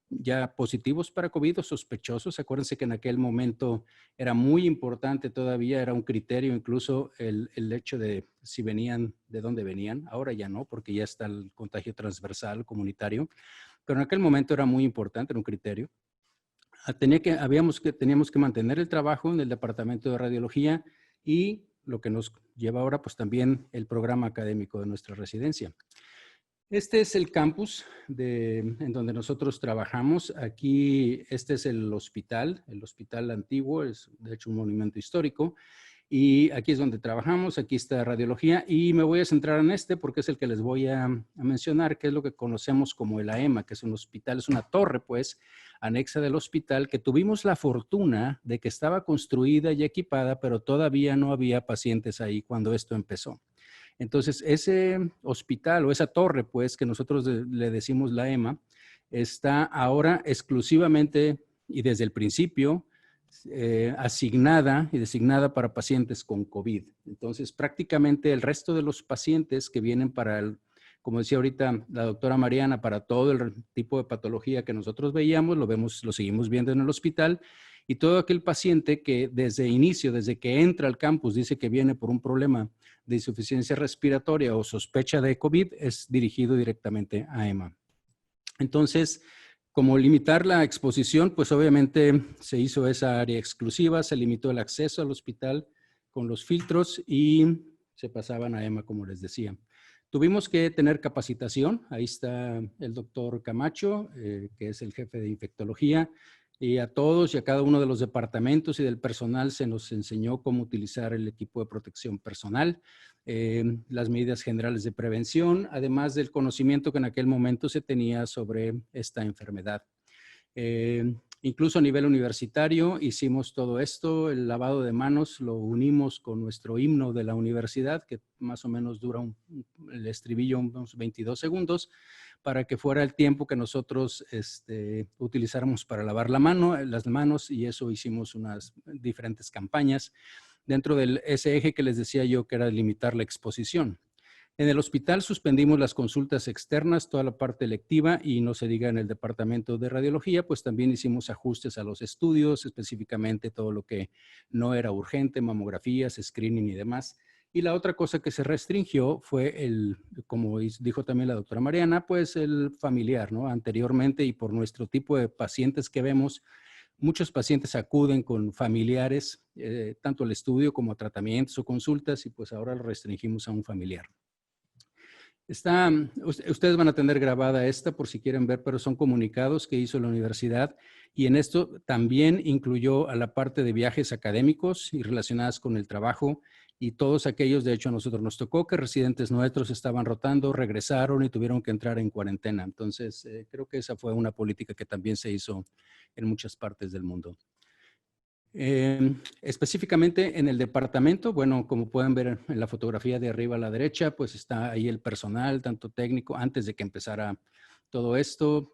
ya positivos para COVID o sospechosos. Acuérdense que en aquel momento era muy importante todavía, era un criterio incluso el hecho de si venían, de dónde venían. Ahora ya no, porque ya está el contagio transversal, comunitario. Pero en aquel momento era muy importante, era un criterio. Teníamos que mantener el trabajo en el departamento de radiología y lo que nos lleva ahora, pues también el programa académico de nuestra residencia. Este es el campus en donde nosotros trabajamos. Aquí, este es el hospital antiguo, es de hecho un monumento histórico. Y aquí es donde trabajamos, aquí está radiología y me voy a centrar en este porque es el que les voy a mencionar, que es lo que conocemos como el AEMA, que es un hospital, es una torre pues anexa del hospital que tuvimos la fortuna de que estaba construida y equipada, pero todavía no había pacientes ahí cuando esto empezó. Entonces ese hospital o esa torre pues que nosotros le decimos la AEMA, está ahora exclusivamente y desde el principio asignada y designada para pacientes con COVID. Entonces, prácticamente el resto de los pacientes que vienen para como decía ahorita la doctora Mariana, para todo el tipo de patología que nosotros veíamos, lo seguimos viendo en el hospital, y todo aquel paciente que desde inicio, desde que entra al campus, dice que viene por un problema de insuficiencia respiratoria o sospecha de COVID, es dirigido directamente a EMA. Entonces, como limitar la exposición, pues obviamente se hizo esa área exclusiva, se limitó el acceso al hospital con los filtros y se pasaban a EMA, como les decía. Tuvimos que tener capacitación, ahí está el doctor Camacho, que es el jefe de infectología, y a todos y a cada uno de los departamentos y del personal se nos enseñó cómo utilizar el equipo de protección personal, las medidas generales de prevención, además del conocimiento que en aquel momento se tenía sobre esta enfermedad. Incluso a nivel universitario hicimos todo esto, el lavado de manos lo unimos con nuestro himno de la universidad, que más o menos dura el estribillo unos 22 segundos, para que fuera el tiempo que nosotros utilizáramos para lavar las manos, y eso hicimos unas diferentes campañas dentro de ese eje que les decía yo, que era limitar la exposición. En el hospital suspendimos las consultas externas, toda la parte electiva, y no se diga en el departamento de radiología, pues también hicimos ajustes a los estudios, específicamente todo lo que no era urgente, mamografías, screening y demás. Y la otra cosa que se restringió fue como dijo también la doctora Mariana, pues el familiar, ¿no? Anteriormente, y por nuestro tipo de pacientes que vemos, muchos pacientes acuden con familiares, tanto al estudio como a tratamientos o consultas, y pues ahora lo restringimos a un familiar. Ustedes van a tener grabada esta por si quieren ver, pero son comunicados que hizo la universidad, y en esto también incluyó a la parte de viajes académicos y relacionadas con el trabajo, y todos aquellos, de hecho a nosotros nos tocó que residentes nuestros estaban rotando, regresaron y tuvieron que entrar en cuarentena. Entonces creo que esa fue una política que también se hizo en muchas partes del mundo. Específicamente en el departamento, bueno, como pueden ver en la fotografía de arriba a la derecha, pues está ahí el personal, tanto técnico, antes de que empezara todo esto.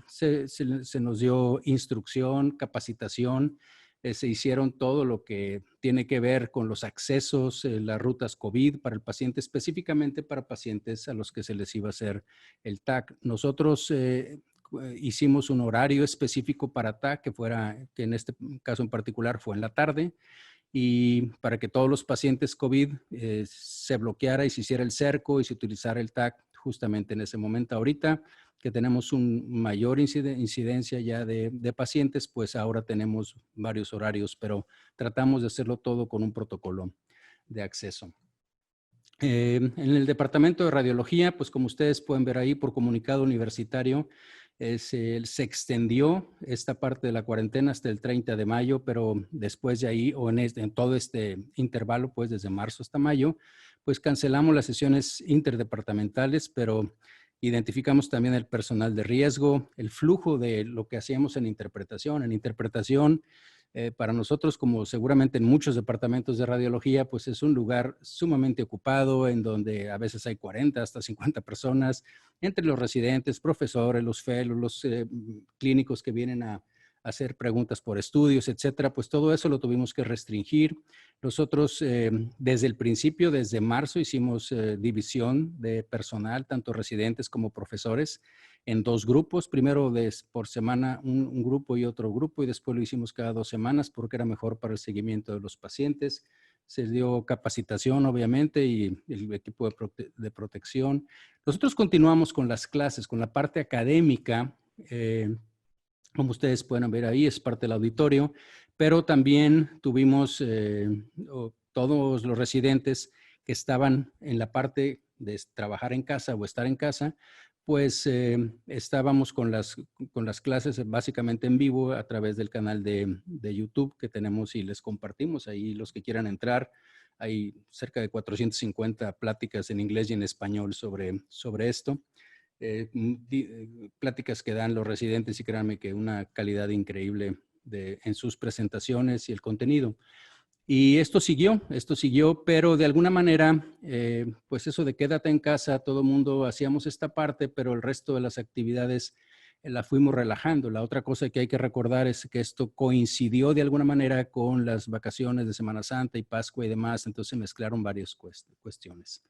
Se nos dio instrucción, capacitación, se hicieron todo lo que tiene que ver con los accesos, las rutas COVID para el paciente, específicamente para pacientes a los que se les iba a hacer el TAC. Nosotros hicimos un horario específico para TAC, que en este caso en particular fue en la tarde, y para que todos los pacientes COVID se bloqueara y se hiciera el cerco y se utilizara el TAC justamente en ese momento. Ahorita que tenemos una mayor incidencia ya de pacientes, pues ahora tenemos varios horarios, pero tratamos de hacerlo todo con un protocolo de acceso. En el departamento de radiología, pues como ustedes pueden ver ahí por comunicado universitario, se extendió esta parte de la cuarentena hasta el 30 de mayo, pero después de ahí, o en todo este intervalo, pues desde marzo hasta mayo, pues cancelamos las sesiones interdepartamentales, pero identificamos también el personal de riesgo, el flujo de lo que hacíamos en interpretación. En interpretación, para nosotros, como seguramente en muchos departamentos de radiología, pues es un lugar sumamente ocupado en donde a veces hay 40 hasta 50 personas, entre los residentes, profesores, los fellows, los clínicos que vienen a hacer preguntas por estudios, etcétera, pues todo eso lo tuvimos que restringir. Nosotros desde el principio, desde marzo, hicimos división de personal, tanto residentes como profesores, en 2 grupos. Primero por semana un grupo y otro grupo, y después lo hicimos cada 2 semanas porque era mejor para el seguimiento de los pacientes. Se dio capacitación, obviamente, y el equipo de protección. Nosotros continuamos con las clases, con la parte académica, como ustedes pueden ver ahí, es parte del auditorio, pero también tuvimos todos los residentes que estaban en la parte de trabajar en casa o estar en casa, pues estábamos con las clases básicamente en vivo a través del canal de YouTube que tenemos y les compartimos ahí los que quieran entrar. Hay cerca de 450 pláticas en inglés y en español sobre esto. Pláticas que dan los residentes y créanme que una calidad increíble en sus presentaciones y el contenido. Y esto siguió, pero de alguna manera, pues eso de quédate en casa, todo el mundo hacíamos esta parte, pero el resto de las actividades la fuimos relajando. La otra cosa que hay que recordar es que esto coincidió de alguna manera con las vacaciones de Semana Santa y Pascua y demás, entonces se mezclaron varias cuestiones.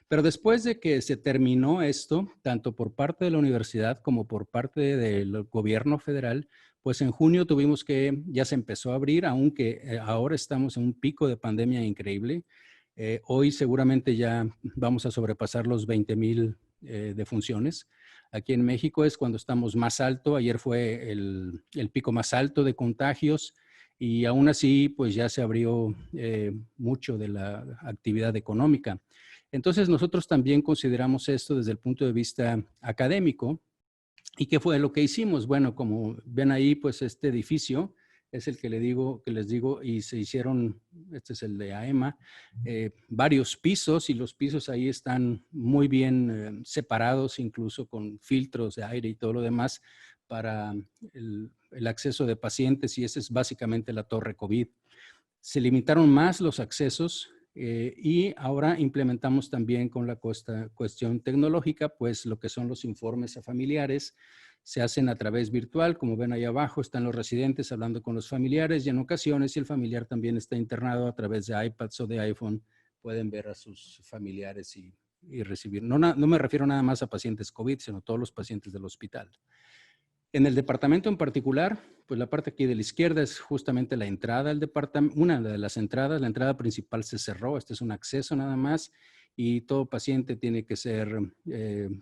Pero después de que se terminó esto, tanto por parte de la universidad como por parte del gobierno federal, pues en junio tuvimos ya se empezó a abrir, aunque ahora estamos en un pico de pandemia increíble. Hoy seguramente ya vamos a sobrepasar los 20,000 defunciones. Aquí en México es cuando estamos más alto. Ayer fue el pico más alto de contagios y aún así pues ya se abrió mucho de la actividad económica. Entonces nosotros también consideramos esto desde el punto de vista académico. ¿Y qué fue lo que hicimos? Bueno, como ven ahí, pues este edificio es el que les digo, y se hicieron, este es el de AEMA, varios pisos, y los pisos ahí están muy bien separados, incluso con filtros de aire y todo lo demás para el acceso de pacientes, y esa es básicamente la torre COVID. Se limitaron más los accesos y ahora implementamos también con la cuestión tecnológica, pues lo que son los informes a familiares se hacen a través virtual. Como ven ahí abajo, están los residentes hablando con los familiares y en ocasiones, si el familiar también está internado a través de iPads o de iPhone, pueden ver a sus familiares y recibir. No me refiero nada más a pacientes COVID, sino a todos los pacientes del hospital. En el departamento en particular, pues la parte aquí de la izquierda es justamente la entrada al departamento, una de las entradas. La entrada principal se cerró, este es un acceso nada más, y todo paciente tiene que ser,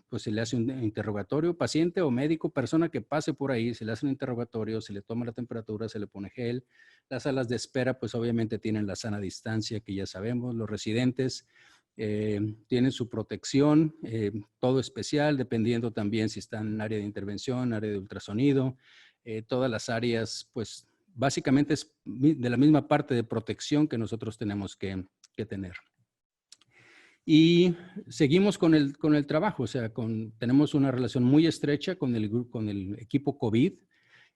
pues se le hace un interrogatorio, paciente o médico, persona que pase por ahí, se le hace un interrogatorio, se le toma la temperatura, se le pone gel. Las salas de espera, pues obviamente tienen la sana distancia que ya sabemos. Los residentes tienen su protección, todo especial, dependiendo también si están en área de intervención, área de ultrasonido, todas las áreas, pues básicamente es de la misma parte de protección que nosotros tenemos que tener. Y seguimos con el trabajo, o sea, tenemos una relación muy estrecha con el equipo COVID,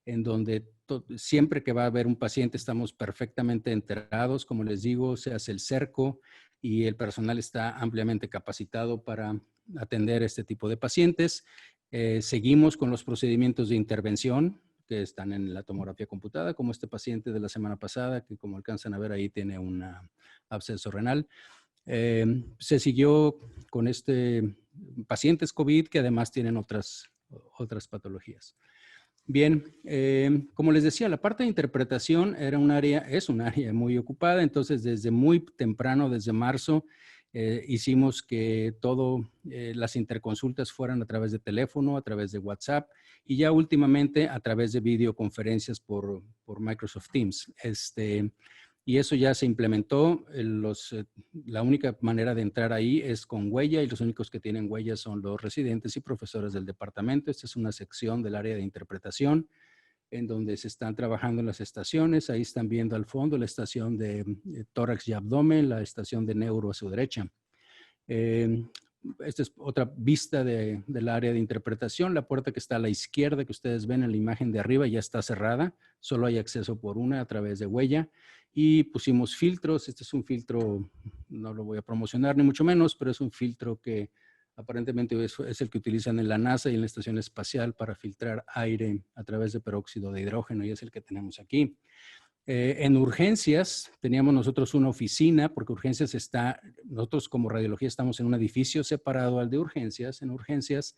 en donde siempre que va a haber un paciente estamos perfectamente enterados. Como les digo, se hace el cerco y el personal está ampliamente capacitado para atender este tipo de pacientes. Seguimos con los procedimientos de intervención que están en la tomografía computada, como este paciente de la semana pasada, que como alcanzan a ver ahí tiene un absceso renal. Se siguió con pacientes COVID que además tienen otras patologías. Bien, como les decía, la parte de interpretación es un área muy ocupada, entonces desde muy temprano, desde marzo, hicimos que las interconsultas fueran a través de teléfono, a través de WhatsApp y ya últimamente a través de videoconferencias por Microsoft Teams. Y eso ya se implementó. La única manera de entrar ahí es con huella y los únicos que tienen huella son los residentes y profesores del departamento. Esta es una sección del área de interpretación en donde se están trabajando las estaciones. Ahí están viendo al fondo la estación de tórax y abdomen, la estación de neuro a su derecha. Esta es otra vista del área de interpretación. La puerta que está a la izquierda que ustedes ven en la imagen de arriba ya está cerrada. Solo hay acceso por una a través de huella. Y pusimos filtros. Este es un filtro, no lo voy a promocionar ni mucho menos, pero es un filtro que Aparentemente es el que utilizan en la NASA y en la Estación Espacial para filtrar aire a través de peróxido de hidrógeno, y es el que tenemos aquí. En urgencias teníamos nosotros una oficina, porque urgencias nosotros como radiología estamos en un edificio separado al de urgencias. En urgencias,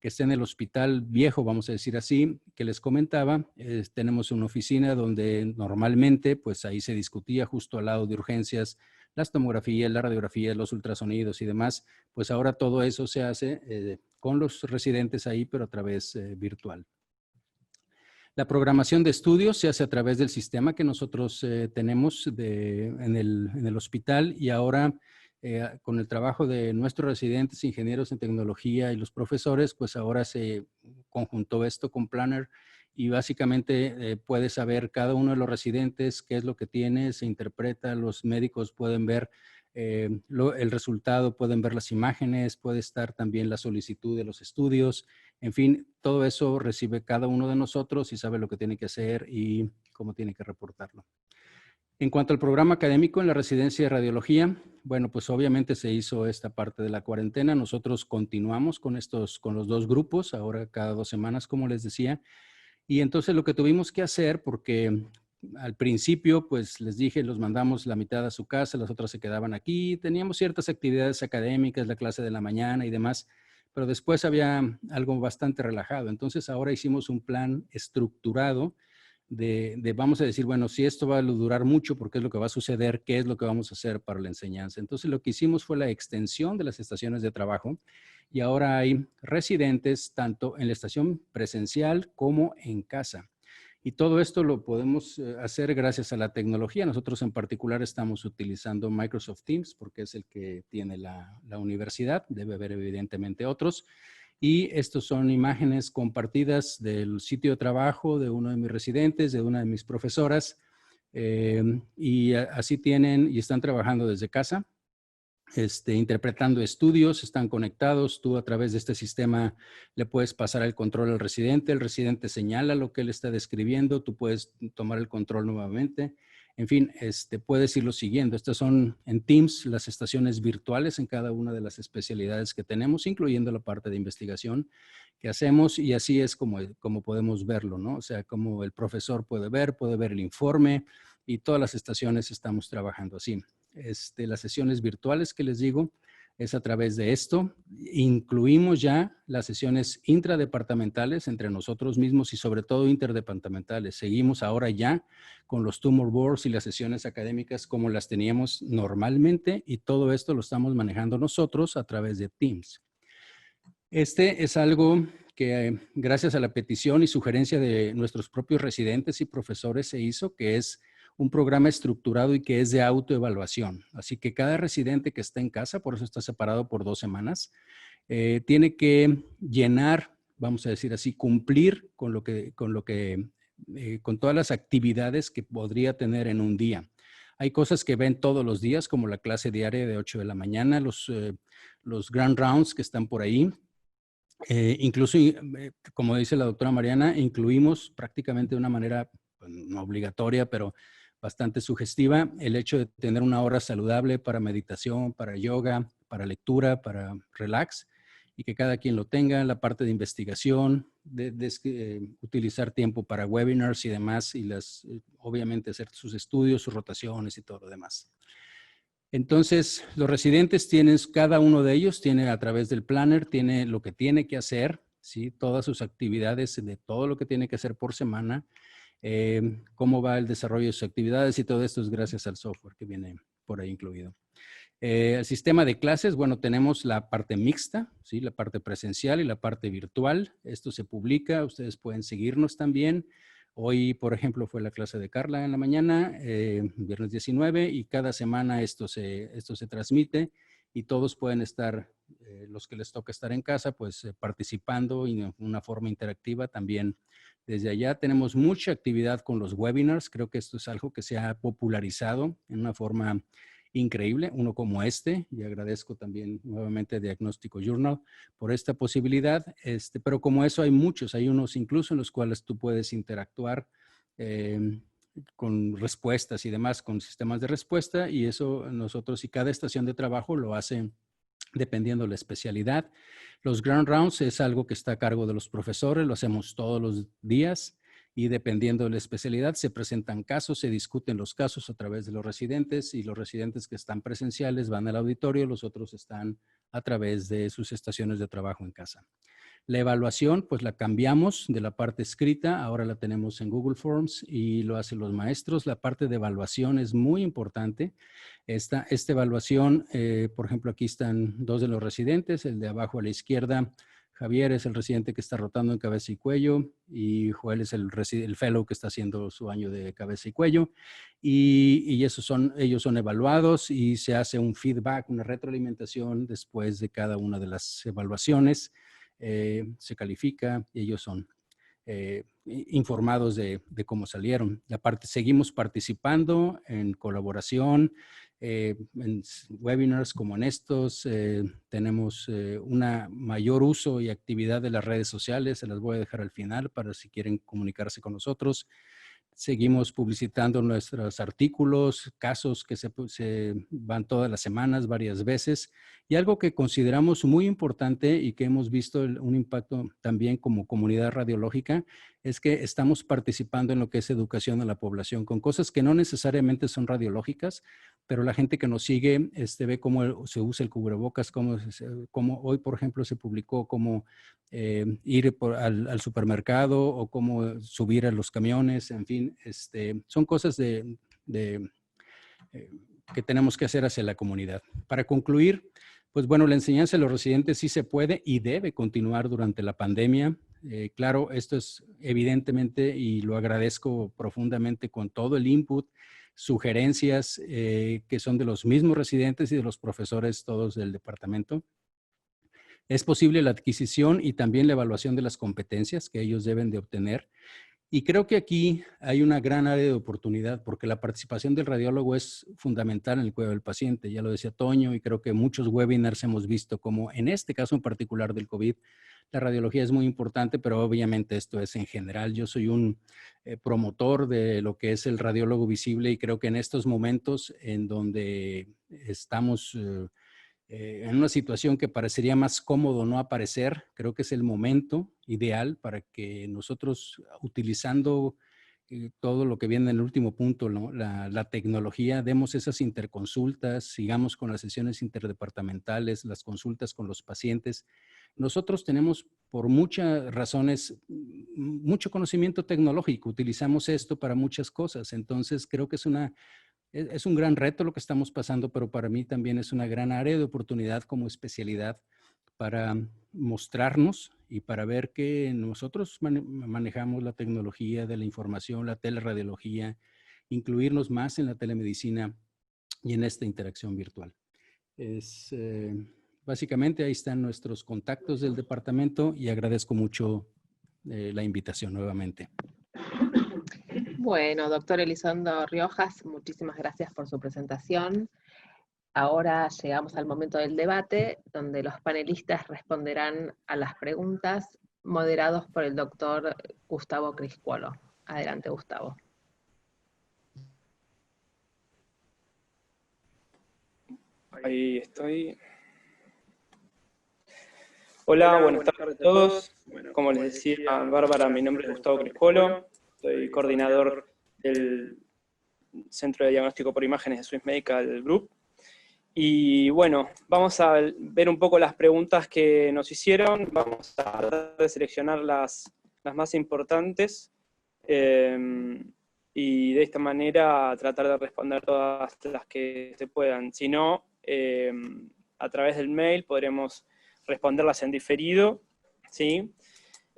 que está en el hospital viejo, vamos a decir así, que les comentaba, tenemos una oficina donde normalmente, pues ahí se discutía justo al lado de urgencias, las tomografías, la radiografía, los ultrasonidos y demás. Pues ahora todo eso se hace con los residentes ahí, pero a través virtual. La programación de estudios se hace a través del sistema que nosotros tenemos en el hospital, y ahora con el trabajo de nuestros residentes, ingenieros en tecnología y los profesores, pues ahora se conjuntó esto con Planner, y básicamente puede saber cada uno de los residentes qué es lo que tiene, se interpreta, los médicos pueden ver el resultado, pueden ver las imágenes, puede estar también la solicitud de los estudios. En fin, todo eso recibe cada uno de nosotros y sabe lo que tiene que hacer y cómo tiene que reportarlo. En cuanto al programa académico en la residencia de radiología, bueno, pues obviamente se hizo esta parte de la cuarentena. Nosotros continuamos con los 2 grupos, ahora cada 2 semanas, como les decía. Y entonces lo que tuvimos que hacer, porque al principio, pues les dije, los mandamos la mitad a su casa, las otras se quedaban aquí. Teníamos ciertas actividades académicas, la clase de la mañana y demás, pero después había algo bastante relajado. Entonces ahora hicimos un plan estructurado vamos a decir, bueno, si esto va a durar mucho, ¿por qué es lo que va a suceder? ¿Qué es lo que vamos a hacer para la enseñanza? Entonces lo que hicimos fue la extensión de las estaciones de trabajo, y ahora hay residentes tanto en la estación presencial como en casa. Y todo esto lo podemos hacer gracias a la tecnología. Nosotros en particular estamos utilizando Microsoft Teams porque es el que tiene la universidad. Debe haber evidentemente otros. Y estos son imágenes compartidas del sitio de trabajo de uno de mis residentes, de una de mis profesoras. Y así tienen y están trabajando desde casa. Interpretando estudios, están conectados. Tú a través de este sistema le puedes pasar el control al residente. El residente señala lo que él está describiendo. Tú puedes tomar el control nuevamente. En fin, puedes irlo siguiendo. Estas son en Teams las estaciones virtuales en cada una de las especialidades que tenemos, incluyendo la parte de investigación que hacemos, y así es como podemos verlo, ¿no? O sea, como el profesor puede ver el informe, y todas las estaciones estamos trabajando así. Las sesiones virtuales que les digo es a través de esto. Incluimos ya las sesiones intradepartamentales entre nosotros mismos y sobre todo interdepartamentales. Seguimos ahora ya con los tumor boards y las sesiones académicas como las teníamos normalmente, y todo esto lo estamos manejando nosotros a través de Teams. Es algo que gracias a la petición y sugerencia de nuestros propios residentes y profesores se hizo, que es un programa estructurado y que es de autoevaluación. Así que cada residente que está en casa, por eso está separado por 2 semanas, tiene que llenar, vamos a decir así, cumplir con todas las actividades que podría tener en un día. Hay cosas que ven todos los días, como la clase diaria de 8 de la mañana, los grand rounds que están por ahí. Incluso, como dice la doctora Mariana, incluimos prácticamente de una manera no obligatoria, pero bastante sugestiva, el hecho de tener una hora saludable para meditación, para yoga, para lectura, para relax, y que cada quien lo tenga. La parte de investigación, utilizar tiempo para webinars y demás, y obviamente hacer sus estudios, sus rotaciones y todo lo demás. Entonces, los residentes cada uno de ellos tiene a través del planner, tiene lo que tiene que hacer, ¿sí? Todas sus actividades, de todo lo que tiene que hacer por semana, cómo va el desarrollo de sus actividades, y todo esto es gracias al software que viene por ahí incluido. El sistema de clases, bueno, tenemos la parte mixta, ¿sí? La parte presencial y la parte virtual. Esto se publica, ustedes pueden seguirnos también. Hoy, por ejemplo, fue la clase de Carla en la mañana, viernes 19, y cada semana esto se transmite, y todos pueden estar, los que les toca estar en casa, pues participando y de una forma interactiva también. Desde allá tenemos mucha actividad con los webinars. Creo que esto es algo que se ha popularizado en una forma increíble, uno como este, y agradezco también nuevamente a Diagnóstico Journal por esta posibilidad, pero como eso hay muchos, hay unos incluso en los cuales tú puedes interactuar con respuestas y demás, con sistemas de respuesta, y eso nosotros y cada estación de trabajo lo hace dependiendo de la especialidad. Los ground rounds es algo que está a cargo de los profesores, lo hacemos todos los días y dependiendo de la especialidad se presentan casos, se discuten los casos a través de los residentes y los residentes que están presenciales van al auditorio, los otros están a través de sus estaciones de trabajo en casa. La evaluación, pues la cambiamos de la parte escrita, ahora la tenemos en Google Forms y lo hacen los maestros. La parte de evaluación es muy importante. Esta evaluación, por ejemplo, aquí están dos de los residentes, el de abajo a la izquierda, Javier es el residente que está rotando en cabeza y cuello y Joel es el fellow que está haciendo su año de cabeza y cuello. Y ellos son evaluados y se hace un feedback, una retroalimentación después de cada una de las evaluaciones. Se califica y ellos son informados de cómo salieron. Seguimos participando en colaboración, en webinars como en estos. Tenemos una mayor uso y actividad de las redes sociales. Se las voy a dejar al final para si quieren comunicarse con nosotros. Seguimos publicitando nuestros artículos, casos que se van todas las semanas, varias veces. Y algo que consideramos muy importante y que hemos visto un impacto también como comunidad radiológica es que estamos participando en lo que es educación a la población con cosas que no necesariamente son radiológicas, pero la gente que nos sigue ve cómo se usa el cubrebocas, cómo hoy, por ejemplo, se publicó cómo ir al supermercado o cómo subir a los camiones, en fin, son cosas que tenemos que hacer hacia la comunidad. Para concluir, pues bueno, la enseñanza de los residentes sí se puede y debe continuar durante la pandemia. Claro, esto es evidentemente, y lo agradezco profundamente con todo el input, sugerencias que son de los mismos residentes y de los profesores todos del departamento. Es posible la adquisición y también la evaluación de las competencias que ellos deben de obtener. Y creo que aquí hay una gran área de oportunidad porque la participación del radiólogo es fundamental en el cuidado del paciente. Ya lo decía Toño y creo que muchos webinars hemos visto como en este caso en particular del COVID, la radiología es muy importante, pero obviamente esto es en general. Yo soy un promotor de lo que es el radiólogo visible y creo que en estos momentos en donde estamos en una situación que parecería más cómodo no aparecer, creo que es el momento ideal para que nosotros, utilizando todo lo que viene en el último punto, ¿no? la tecnología, demos esas interconsultas, sigamos con las sesiones interdepartamentales, las consultas con los pacientes. Nosotros tenemos por muchas razones mucho conocimiento tecnológico, utilizamos esto para muchas cosas, entonces creo que es un gran reto lo que estamos pasando, pero para mí también es una gran área de oportunidad como especialidad para mostrarnos y para ver que nosotros manejamos la tecnología de la información, la teleradiología, incluirnos más en la telemedicina y en esta interacción virtual. Básicamente ahí están nuestros contactos del departamento y agradezco mucho la invitación nuevamente. Bueno, doctor Elizondo Riojas, muchísimas gracias por su presentación. Ahora llegamos al momento del debate, donde los panelistas responderán a las preguntas moderados por el doctor Gustavo Criscuolo. Adelante, Gustavo. Ahí estoy. Hola, buenas tardes a todos. Como les decía Bárbara, mi nombre es Gustavo Criscuolo. Soy coordinador del Centro de Diagnóstico por Imágenes de Swiss Medical Group. Y bueno, vamos a ver un poco las preguntas que nos hicieron. Vamos a tratar de seleccionar las más importantes. Y de esta manera tratar de responder todas las que se puedan. Si no, a través del mail podremos responderlas en diferido, ¿sí?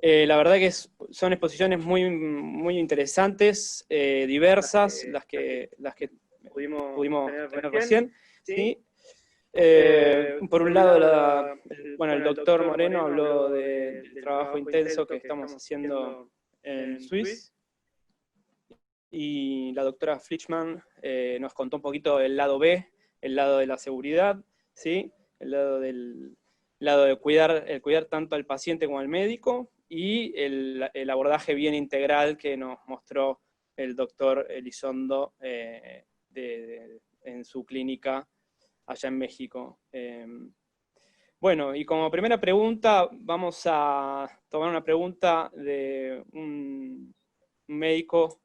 La verdad que son exposiciones muy interesantes, diversas, las que pudimos tener recién, ¿sí? Por un lado, el doctor Moreno habló del trabajo intenso que estamos haciendo en Swiss, y la doctora Flichman nos contó un poquito del lado B, el lado de la seguridad, ¿sí? El lado de cuidar tanto al paciente como al médico, y el abordaje bien integral que nos mostró el doctor Elizondo en su clínica allá en México. Bueno, y como primera pregunta, vamos a tomar una pregunta de un médico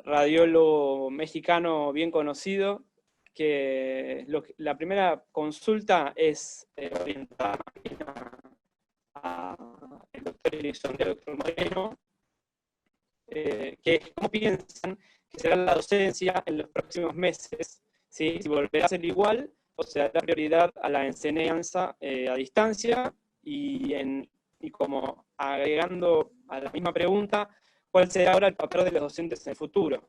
radiólogo mexicano bien conocido, que la primera consulta es orientada al doctor Elizondo y al doctor Moreno, que cómo piensan que será la docencia en los próximos meses, ¿sí? Si volverá a ser igual o se dará prioridad a la enseñanza a distancia, y como agregando a la misma pregunta, ¿cuál será ahora el papel de los docentes en el futuro?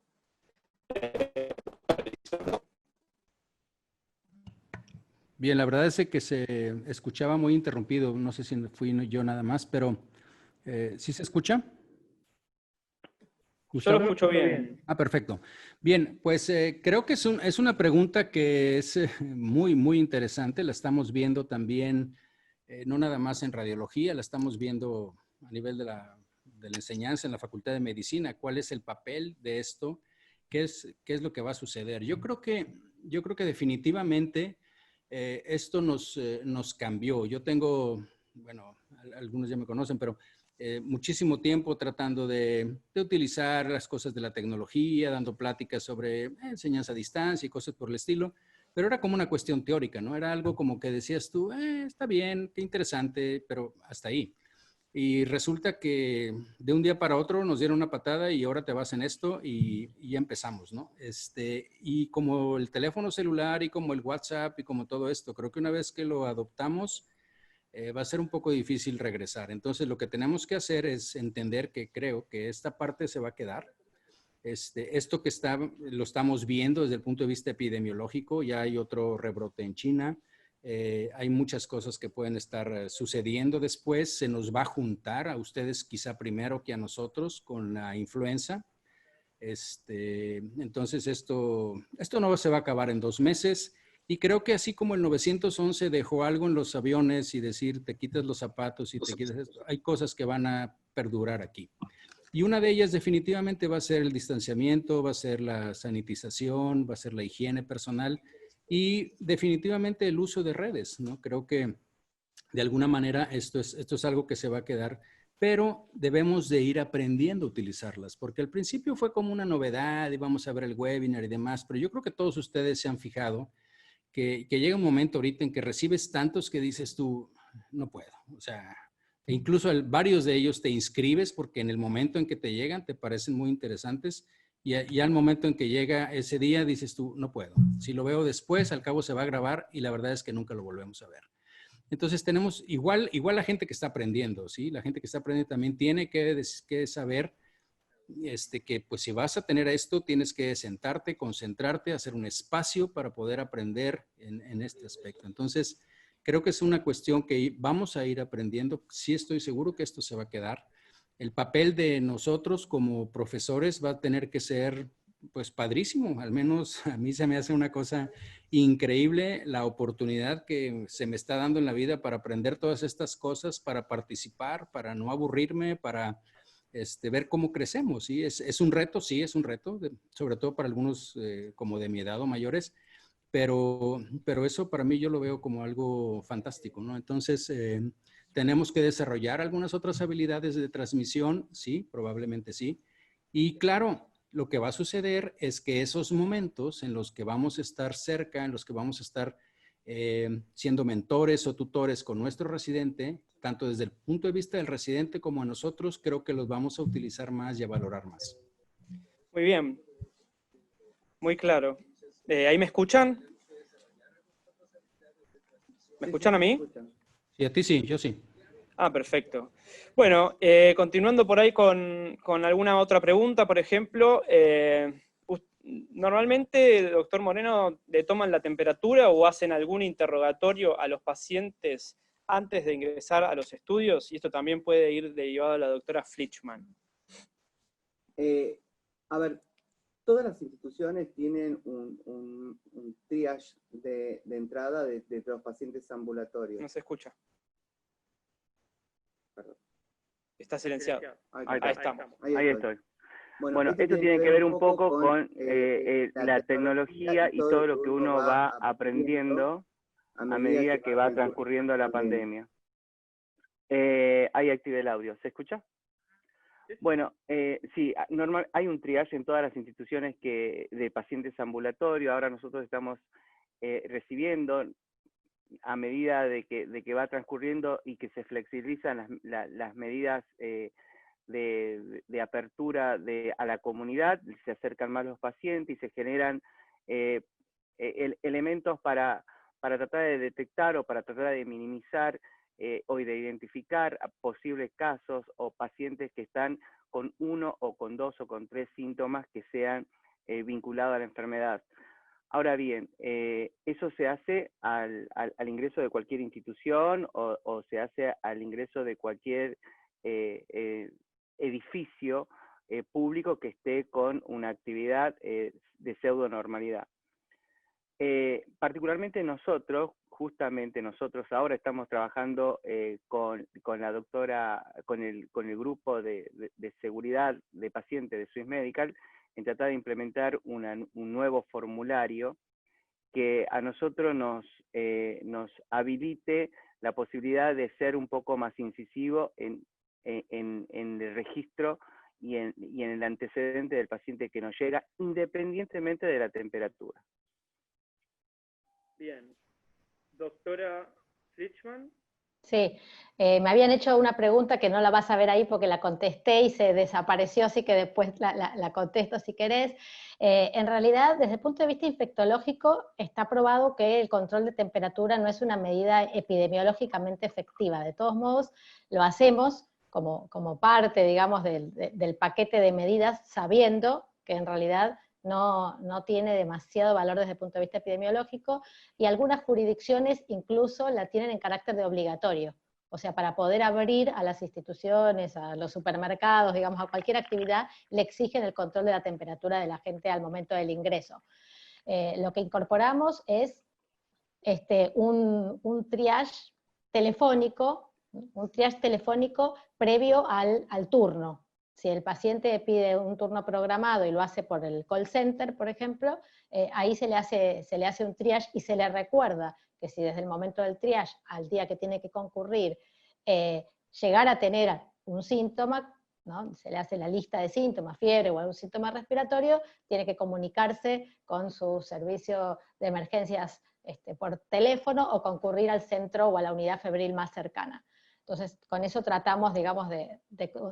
Bien, la verdad es que se escuchaba muy interrumpido, no sé si fui yo nada más, pero ¿sí se escucha? Yo lo ¿Gustavo? escucho bien. Ah, perfecto. Bien, pues creo que es una pregunta que es muy, muy interesante. La estamos viendo también, no nada más en radiología, la estamos viendo a nivel de la enseñanza en la Facultad de Medicina. ¿Cuál es el papel de esto? ¿Qué es lo que va a suceder? Yo creo que definitivamente esto nos cambió. Yo tengo, bueno, algunos ya me conocen, pero muchísimo tiempo tratando de utilizar las cosas de la tecnología, dando pláticas sobre enseñanza a distancia y cosas por el estilo, pero era como una cuestión teórica, ¿no? Era algo como que decías tú, está bien, qué interesante, pero hasta ahí. Y resulta que de un día para otro nos dieron una patada y ahora te vas en esto y ya empezamos, ¿no? Y como el teléfono celular y como el WhatsApp y como todo esto, creo que una vez que lo adoptamos, va a ser un poco difícil regresar. Entonces, lo que tenemos que hacer es entender que creo que esta parte se va a quedar. Esto que lo estamos viendo desde el punto de vista epidemiológico, ya hay otro rebrote en China, hay muchas cosas que pueden estar sucediendo después, se nos va a juntar a ustedes quizá primero que a nosotros con la influenza. Entonces, esto no se va a acabar en 2 meses. Y creo que así como el 911 dejó algo en los aviones y decir, te quitas los zapatos y te quitas esto, hay cosas que van a perdurar aquí. Y una de ellas definitivamente va a ser el distanciamiento, va a ser la sanitización, va a ser la higiene personal y definitivamente el uso de redes, ¿no? Creo que de alguna manera esto es algo que se va a quedar, pero debemos de ir aprendiendo a utilizarlas, porque al principio fue como una novedad y vamos a ver el webinar y demás, pero yo creo que todos ustedes se han fijado que llega un momento ahorita en que recibes tantos que dices tú, no puedo. O sea, incluso varios de ellos te inscribes porque en el momento en que te llegan te parecen muy interesantes y al momento en que llega ese día dices tú, no puedo. Si lo veo después, al cabo se va a grabar y la verdad es que nunca lo volvemos a ver. Entonces tenemos igual la gente que está aprendiendo, ¿sí? La gente que está aprendiendo también tiene que saber que pues si vas a tener esto, tienes que sentarte, concentrarte, hacer un espacio para poder aprender en este aspecto. Entonces, creo que es una cuestión que vamos a ir aprendiendo. Sí estoy seguro que esto se va a quedar. El papel de nosotros como profesores va a tener que ser pues padrísimo. Al menos a mí se me hace una cosa increíble la oportunidad que se me está dando en la vida para aprender todas estas cosas, para participar, para no aburrirme, para ver cómo crecemos, ¿sí? Es un reto, sí, es un reto, sobre todo para algunos como de mi edad o mayores, pero eso para mí yo lo veo como algo fantástico, ¿no? Entonces, tenemos que desarrollar algunas otras habilidades de transmisión, sí, probablemente sí. Y claro, lo que va a suceder es que esos momentos en los que vamos a estar cerca, en los que vamos a estar siendo mentores o tutores con nuestro residente, tanto desde el punto de vista del residente como a nosotros, creo que los vamos a utilizar más y a valorar más. Muy bien, muy claro. ¿Ahí me escuchan? ¿Me escuchan a mí? Sí, a ti sí, yo sí. Ah, perfecto. Bueno, continuando por ahí con alguna otra pregunta, por ejemplo, normalmente, doctor Moreno, ¿le toman la temperatura o hacen algún interrogatorio a los pacientes antes de ingresar a los estudios? Y esto también puede ir derivado a la doctora Flichman. A ver, todas las instituciones tienen un triage de entrada de los pacientes ambulatorios. No se escucha. Perdón. Está silenciado. Ahí estamos. Ahí estoy. Bueno, esto tiene que ver un poco con la tecnología y todo lo que uno va aprendiendo a medida que va transcurriendo la pandemia. Ahí activé el audio. ¿Se escucha? Bueno, sí, normal, hay un triage en todas las instituciones de pacientes ambulatorios. Ahora nosotros estamos recibiendo, a medida de que va transcurriendo y que se flexibilizan las medidas de apertura a la comunidad, se acercan más los pacientes y se generan elementos para tratar de detectar o para tratar de minimizar o de identificar posibles casos o pacientes que están con 1 o con 2 o con 3 síntomas que sean vinculados a la enfermedad. Ahora bien, eso se hace al ingreso de cualquier institución o se hace al ingreso de cualquier edificio público que esté con una actividad de pseudonormalidad. Particularmente justamente nosotros ahora estamos trabajando con la doctora, con el grupo de seguridad de pacientes de Swiss Medical, en tratar de implementar un nuevo formulario que a nosotros nos habilite la posibilidad de ser un poco más incisivo en el registro y en el antecedente del paciente que nos llega, independientemente de la temperatura. Bien. Doctora Flichman. Sí, me habían hecho una pregunta que no la vas a ver ahí porque la contesté y se desapareció, así que después la contesto si querés. En realidad, desde el punto de vista infectológico, está probado que el control de temperatura no es una medida epidemiológicamente efectiva. De todos modos, lo hacemos como parte, digamos, del paquete de medidas, sabiendo que en realidad no tiene demasiado valor desde el punto de vista epidemiológico, y algunas jurisdicciones incluso la tienen en carácter de obligatorio. O sea, para poder abrir a las instituciones, a los supermercados, digamos, a cualquier actividad, le exigen el control de la temperatura de la gente al momento del ingreso. Lo que incorporamos es un triage telefónico, previo al turno. Si el paciente pide un turno programado y lo hace por el call center, por ejemplo, ahí se le hace un triage y se le recuerda que si desde el momento del triage al día que tiene que concurrir llegara a tener un síntoma, ¿no? Se le hace la lista de síntomas, fiebre o algún síntoma respiratorio, tiene que comunicarse con su servicio de emergencias por teléfono o concurrir al centro o a la unidad febril más cercana. Entonces, con eso tratamos, digamos, de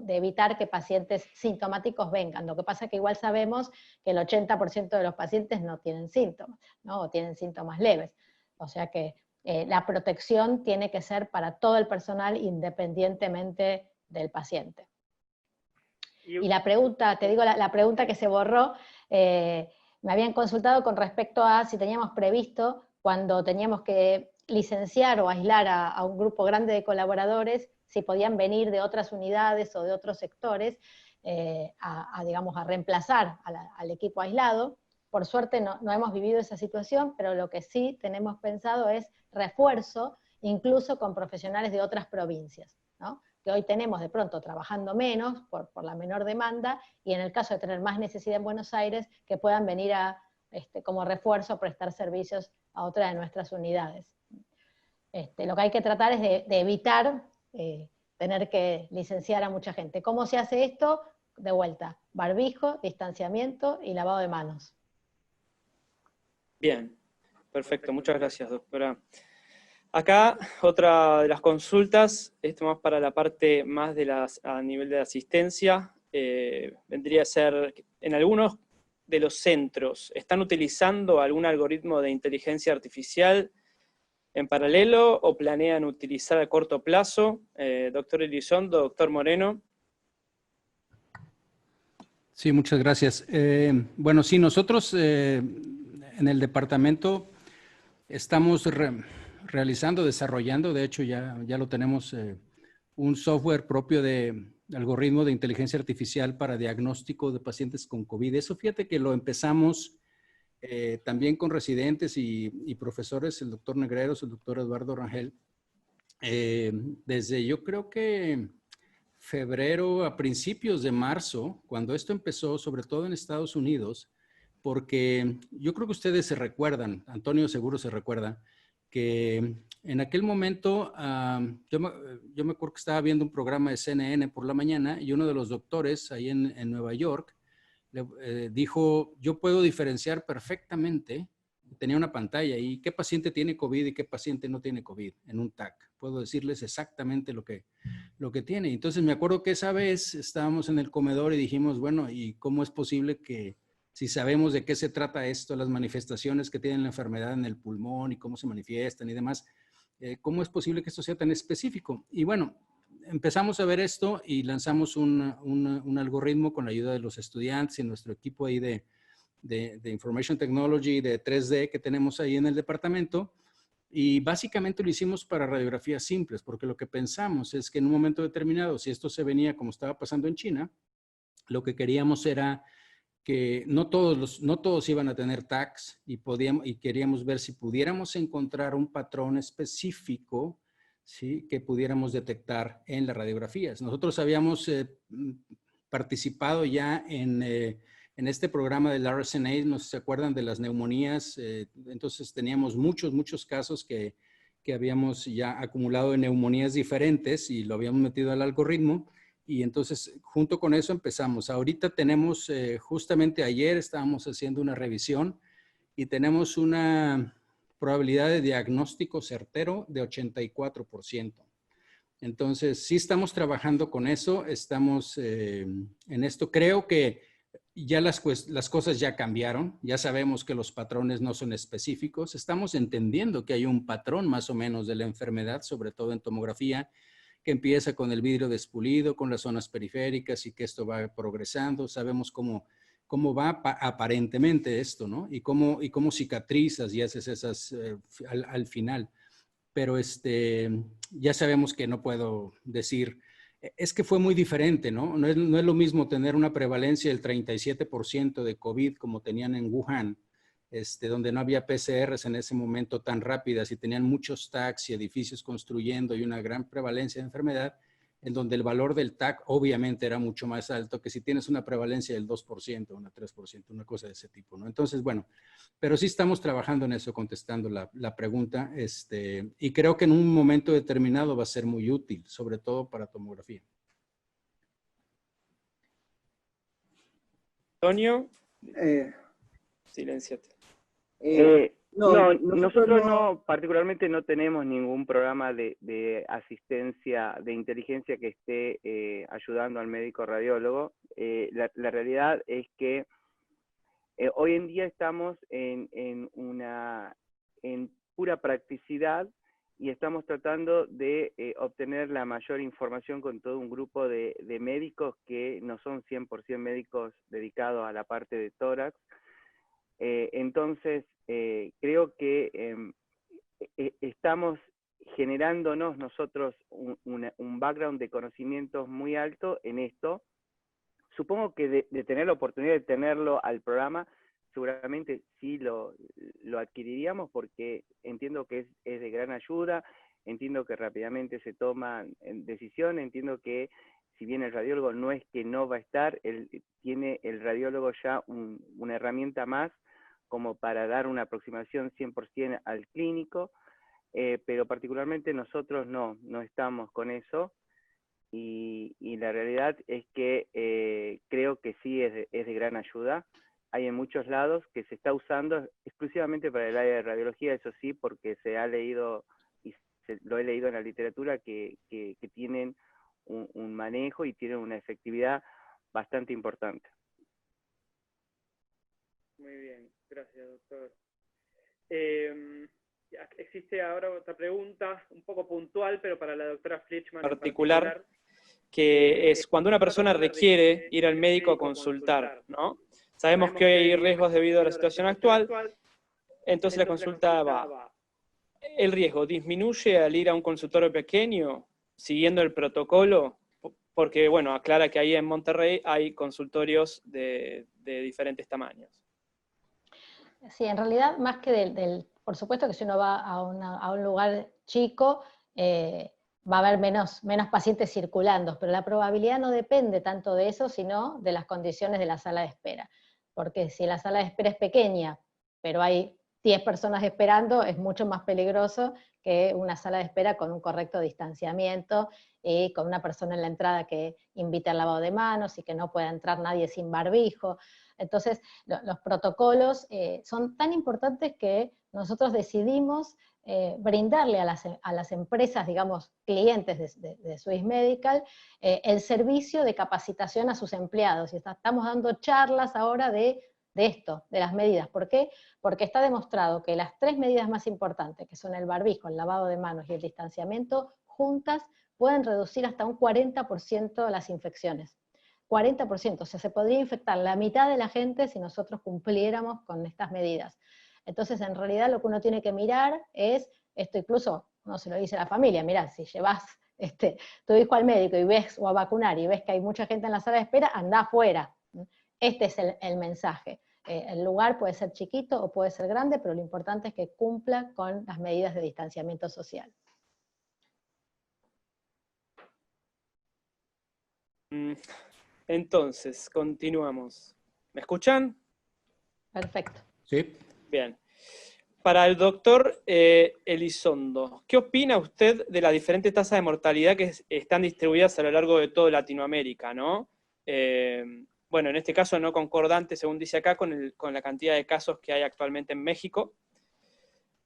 evitar que pacientes sintomáticos vengan. Lo que pasa es que igual sabemos que el 80% de los pacientes no tienen síntomas, ¿no? O tienen síntomas leves. O sea que la protección tiene que ser para todo el personal independientemente del paciente. Y la pregunta, te digo la pregunta que se borró, me habían consultado con respecto a si teníamos previsto, cuando teníamos que licenciar o aislar a un grupo grande de colaboradores, si podían venir de otras unidades o de otros sectores digamos, a reemplazar al equipo aislado. Por suerte no hemos vivido esa situación, pero lo que sí tenemos pensado es refuerzo, incluso con profesionales de otras provincias, ¿no? Que hoy tenemos de pronto trabajando menos por la menor demanda, y en el caso de tener más necesidad en Buenos Aires, que puedan venir como refuerzo a prestar servicios a otra de nuestras unidades. Lo que hay que tratar es de evitar tener que licenciar a mucha gente. ¿Cómo se hace esto? De vuelta, barbijo, distanciamiento y lavado de manos. Bien, perfecto, muchas gracias, doctora. Acá, otra de las consultas, esto más para la parte más a nivel de asistencia, vendría a ser, en algunos de los centros, ¿están utilizando algún algoritmo de inteligencia artificial en paralelo o planean utilizar a corto plazo? Doctor Elizondo, doctor Moreno. Sí, muchas gracias. Bueno, sí, nosotros en el departamento estamos desarrollando, de hecho ya lo tenemos, un software propio de algoritmo de inteligencia artificial para diagnóstico de pacientes con COVID. Eso fíjate que lo empezamos también con residentes y profesores, el doctor Negreros, el doctor Eduardo Rangel, desde yo creo que febrero a principios de marzo, cuando esto empezó, sobre todo en Estados Unidos, porque yo creo que ustedes se recuerdan, Antonio seguro se recuerda, que en aquel momento yo me acuerdo que estaba viendo un programa de CNN por la mañana y uno de los doctores ahí en Nueva York dijo, yo puedo diferenciar perfectamente, tenía una pantalla y qué paciente tiene COVID y qué paciente no tiene COVID en un TAC. Puedo decirles exactamente lo que tiene. Entonces me acuerdo que esa vez estábamos en el comedor y dijimos, bueno, ¿y cómo es posible que si sabemos de qué se trata esto, las manifestaciones que tiene la enfermedad en el pulmón y cómo se manifiestan y demás, cómo es posible que esto sea tan específico? Y bueno, empezamos a ver esto y lanzamos un algoritmo con la ayuda de los estudiantes y nuestro equipo ahí de Information Technology, de 3D que tenemos ahí en el departamento. Y básicamente lo hicimos para radiografías simples, porque lo que pensamos es que en un momento determinado, si esto se venía como estaba pasando en China, lo que queríamos era que no todos iban a tener TACs y queríamos ver si pudiéramos encontrar un patrón específico, ¿sí?, que pudiéramos detectar en las radiografías. Nosotros habíamos participado ya en este programa del RSNA, no sé si se acuerdan de las neumonías, entonces teníamos muchos casos que habíamos ya acumulado en neumonías diferentes y lo habíamos metido al algoritmo. Y entonces, junto con eso empezamos. Ahorita tenemos, justamente ayer estábamos haciendo una revisión y tenemos una probabilidad de diagnóstico certero de 84%. Entonces, sí estamos trabajando con eso, estamos en esto. Creo que ya las cosas ya cambiaron, ya sabemos que los patrones no son específicos, estamos entendiendo que hay un patrón más o menos de la enfermedad, sobre todo en tomografía, que empieza con el vidrio despulido, con las zonas periféricas y que esto va progresando. Sabemos cómo va aparentemente esto, ¿no? Y cómo cicatrizas y haces esas al final. Pero ya sabemos que no puedo decir, es que fue muy diferente, ¿no? No es lo mismo tener una prevalencia del 37% de COVID como tenían en Wuhan, donde no había PCRs en ese momento tan rápidas y tenían muchos TACs y edificios construyendo y una gran prevalencia de enfermedad, en donde el valor del TAC obviamente era mucho más alto que si tienes una prevalencia del 2%, una 3%, una cosa de ese tipo, ¿no? Entonces, bueno, pero sí estamos trabajando en eso, contestando la pregunta, y creo que en un momento determinado va a ser muy útil, sobre todo para tomografía. Antonio, silénciate. Nosotros no, particularmente no tenemos ningún programa de asistencia, de inteligencia que esté ayudando al médico radiólogo. La realidad es que hoy en día estamos en pura practicidad y estamos tratando de obtener la mayor información con todo un grupo de médicos que no son 100% médicos dedicados a la parte de tórax. Entonces, creo que estamos generándonos nosotros un background de conocimientos muy alto en esto. Supongo que de tener la oportunidad de tenerlo al programa, seguramente sí lo adquiriríamos porque entiendo que es de gran ayuda, entiendo que rápidamente se toman decisiones, entiendo que si bien el radiólogo no es que no va a estar, tiene el radiólogo ya una herramienta más como para dar una aproximación 100% al clínico, pero particularmente nosotros no estamos con eso. Y la realidad es que creo que sí es de gran ayuda. Hay en muchos lados que se está usando exclusivamente para el área de radiología, eso sí, porque se ha leído, y lo he leído en la literatura, que tienen un manejo y tienen una efectividad bastante importante. Muy bien, gracias, doctor. Existe ahora otra pregunta, un poco puntual, pero para la doctora Fleischmann particular, que es cuando una persona requiere ir al médico a consultar, ¿no? Sabemos que hay riesgos debido a la situación actual, entonces la consulta va. ¿El riesgo disminuye al ir a un consultorio pequeño, siguiendo el protocolo? Porque, bueno, aclara que ahí en Monterrey hay consultorios de diferentes tamaños. Sí, en realidad, más que por supuesto que si uno va a un lugar chico, va a haber menos pacientes circulando, pero la probabilidad no depende tanto de eso, sino de las condiciones de la sala de espera. Porque si la sala de espera es pequeña, pero hay 10 personas esperando es mucho más peligroso que una sala de espera con un correcto distanciamiento y con una persona en la entrada que invite al lavado de manos y que no pueda entrar nadie sin barbijo. Entonces, los protocolos son tan importantes que nosotros decidimos brindarle a las empresas, digamos, clientes de Swiss Medical, el servicio de capacitación a sus empleados. Y estamos dando charlas ahora de esto, de las medidas. ¿Por qué? Porque está demostrado que las 3 medidas más importantes, que son el barbijo, el lavado de manos y el distanciamiento, juntas pueden reducir hasta un 40% las infecciones. 40%, o sea, se podría infectar la mitad de la gente si nosotros cumpliéramos con estas medidas. Entonces, en realidad lo que uno tiene que mirar es, esto incluso uno se lo dice a la familia, mirá, si llevas tu hijo al médico y ves, o a vacunar, y ves que hay mucha gente en la sala de espera, anda afuera. Este es el mensaje. El lugar puede ser chiquito o puede ser grande, pero lo importante es que cumpla con las medidas de distanciamiento social. Entonces, continuamos. ¿Me escuchan? Perfecto. Sí. Bien. Para el doctor Elizondo, ¿qué opina usted de las diferentes tasas de mortalidad que están distribuidas a lo largo de toda Latinoamérica, ¿no? Bueno, en este caso no concordante, según dice acá, con la cantidad de casos que hay actualmente en México,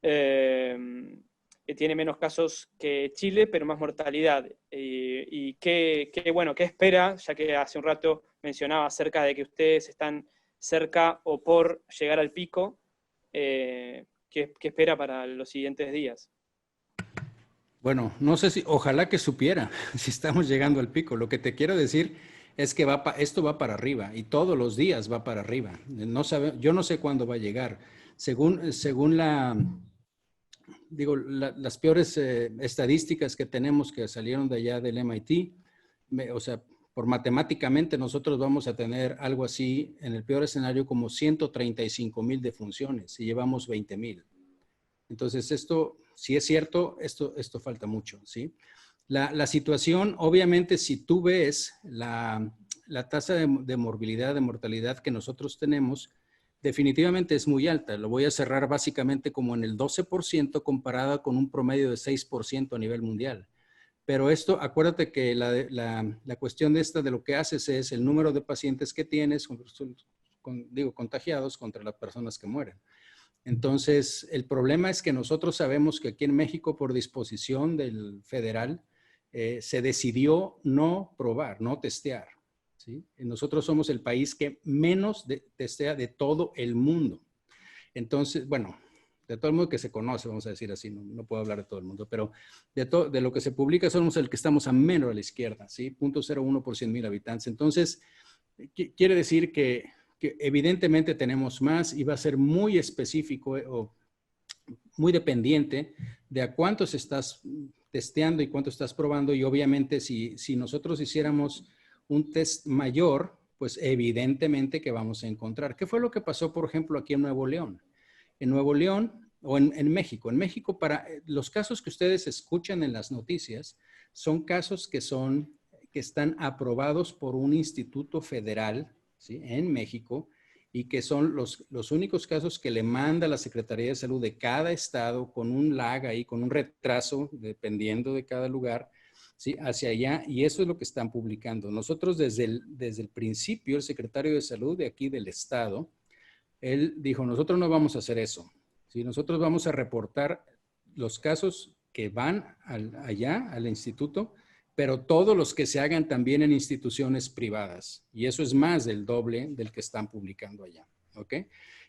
que tiene menos casos que Chile, pero más mortalidad. Y qué espera, ya que hace un rato mencionaba acerca de que ustedes están cerca o por llegar al pico, ¿qué espera para los siguientes días? Bueno, no sé si, ojalá que supiera si estamos llegando al pico. Lo que te quiero decir es que esto va para arriba y todos los días va para arriba. Yo no sé cuándo va a llegar. Según las peores estadísticas que tenemos que salieron de allá del MIT, o sea, por matemáticamente nosotros vamos a tener algo así, en el peor escenario, como 135,000 defunciones y llevamos 20,000. Entonces, esto, si es cierto, esto falta mucho, ¿sí? La situación, obviamente, si tú ves la tasa de morbilidad, de mortalidad que nosotros tenemos, definitivamente es muy alta. Lo voy a cerrar básicamente como en el 12% comparada con un promedio de 6% a nivel mundial. Pero esto, acuérdate que la cuestión de lo que haces es el número de pacientes que tienes, contagiados contra las personas que mueren. Entonces, el problema es que nosotros sabemos que aquí en México, por disposición del federal, se decidió no probar, no testear, ¿sí? Nosotros somos el país que menos testea de todo el mundo. Entonces, bueno, de todo el mundo que se conoce, vamos a decir así, no puedo hablar de todo el mundo, pero de lo que se publica somos el que estamos a menos a la izquierda, ¿sí? 0.01 por 100,000 habitantes. Entonces, quiere decir que evidentemente tenemos más y va a ser muy específico o muy dependiente de a cuántos estás testeando y cuánto estás probando, y obviamente si nosotros hiciéramos un test mayor, pues evidentemente que vamos a encontrar. ¿Qué fue lo que pasó, por ejemplo, aquí en Nuevo León? En Nuevo León o en México. En México, para los casos que ustedes escuchan en las noticias, son casos que están aprobados por un instituto federal, ¿sí? En México, y que son los únicos casos que le manda la Secretaría de Salud de cada estado con un lag ahí, con un retraso, dependiendo de cada lugar, ¿sí? Hacia allá, y eso es lo que están publicando. Nosotros desde el principio, el secretario de Salud de aquí del estado, él dijo, nosotros no vamos a hacer eso, ¿sí? Nosotros vamos a reportar los casos que van allá, al instituto, pero todos los que se hagan también en instituciones privadas. Y eso es más del doble del que están publicando allá, ¿ok?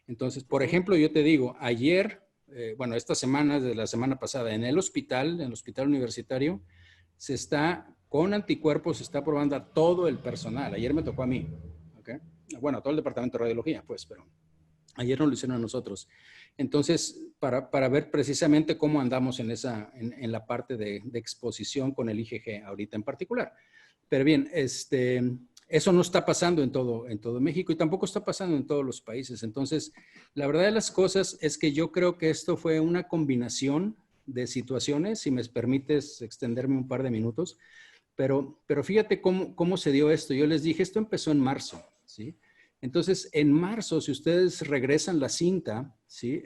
Entonces, por ejemplo, yo te digo, ayer, esta semana, de la semana pasada, en el hospital universitario, con anticuerpos, se está probando a todo el personal. Ayer me tocó a mí, ¿ok? Bueno, a todo el departamento de radiología, pues, pero ayer no lo hicieron a nosotros. Entonces, para ver precisamente cómo andamos en la parte de exposición con el IgG ahorita en particular. Pero bien, eso no está pasando en todo México y tampoco está pasando en todos los países. Entonces, la verdad de las cosas es que yo creo que esto fue una combinación de situaciones, si me permites extenderme un par de minutos, pero fíjate cómo se dio esto. Yo les dije, esto empezó en marzo, ¿sí? Entonces, en marzo, si ustedes regresan la cinta, ¿sí?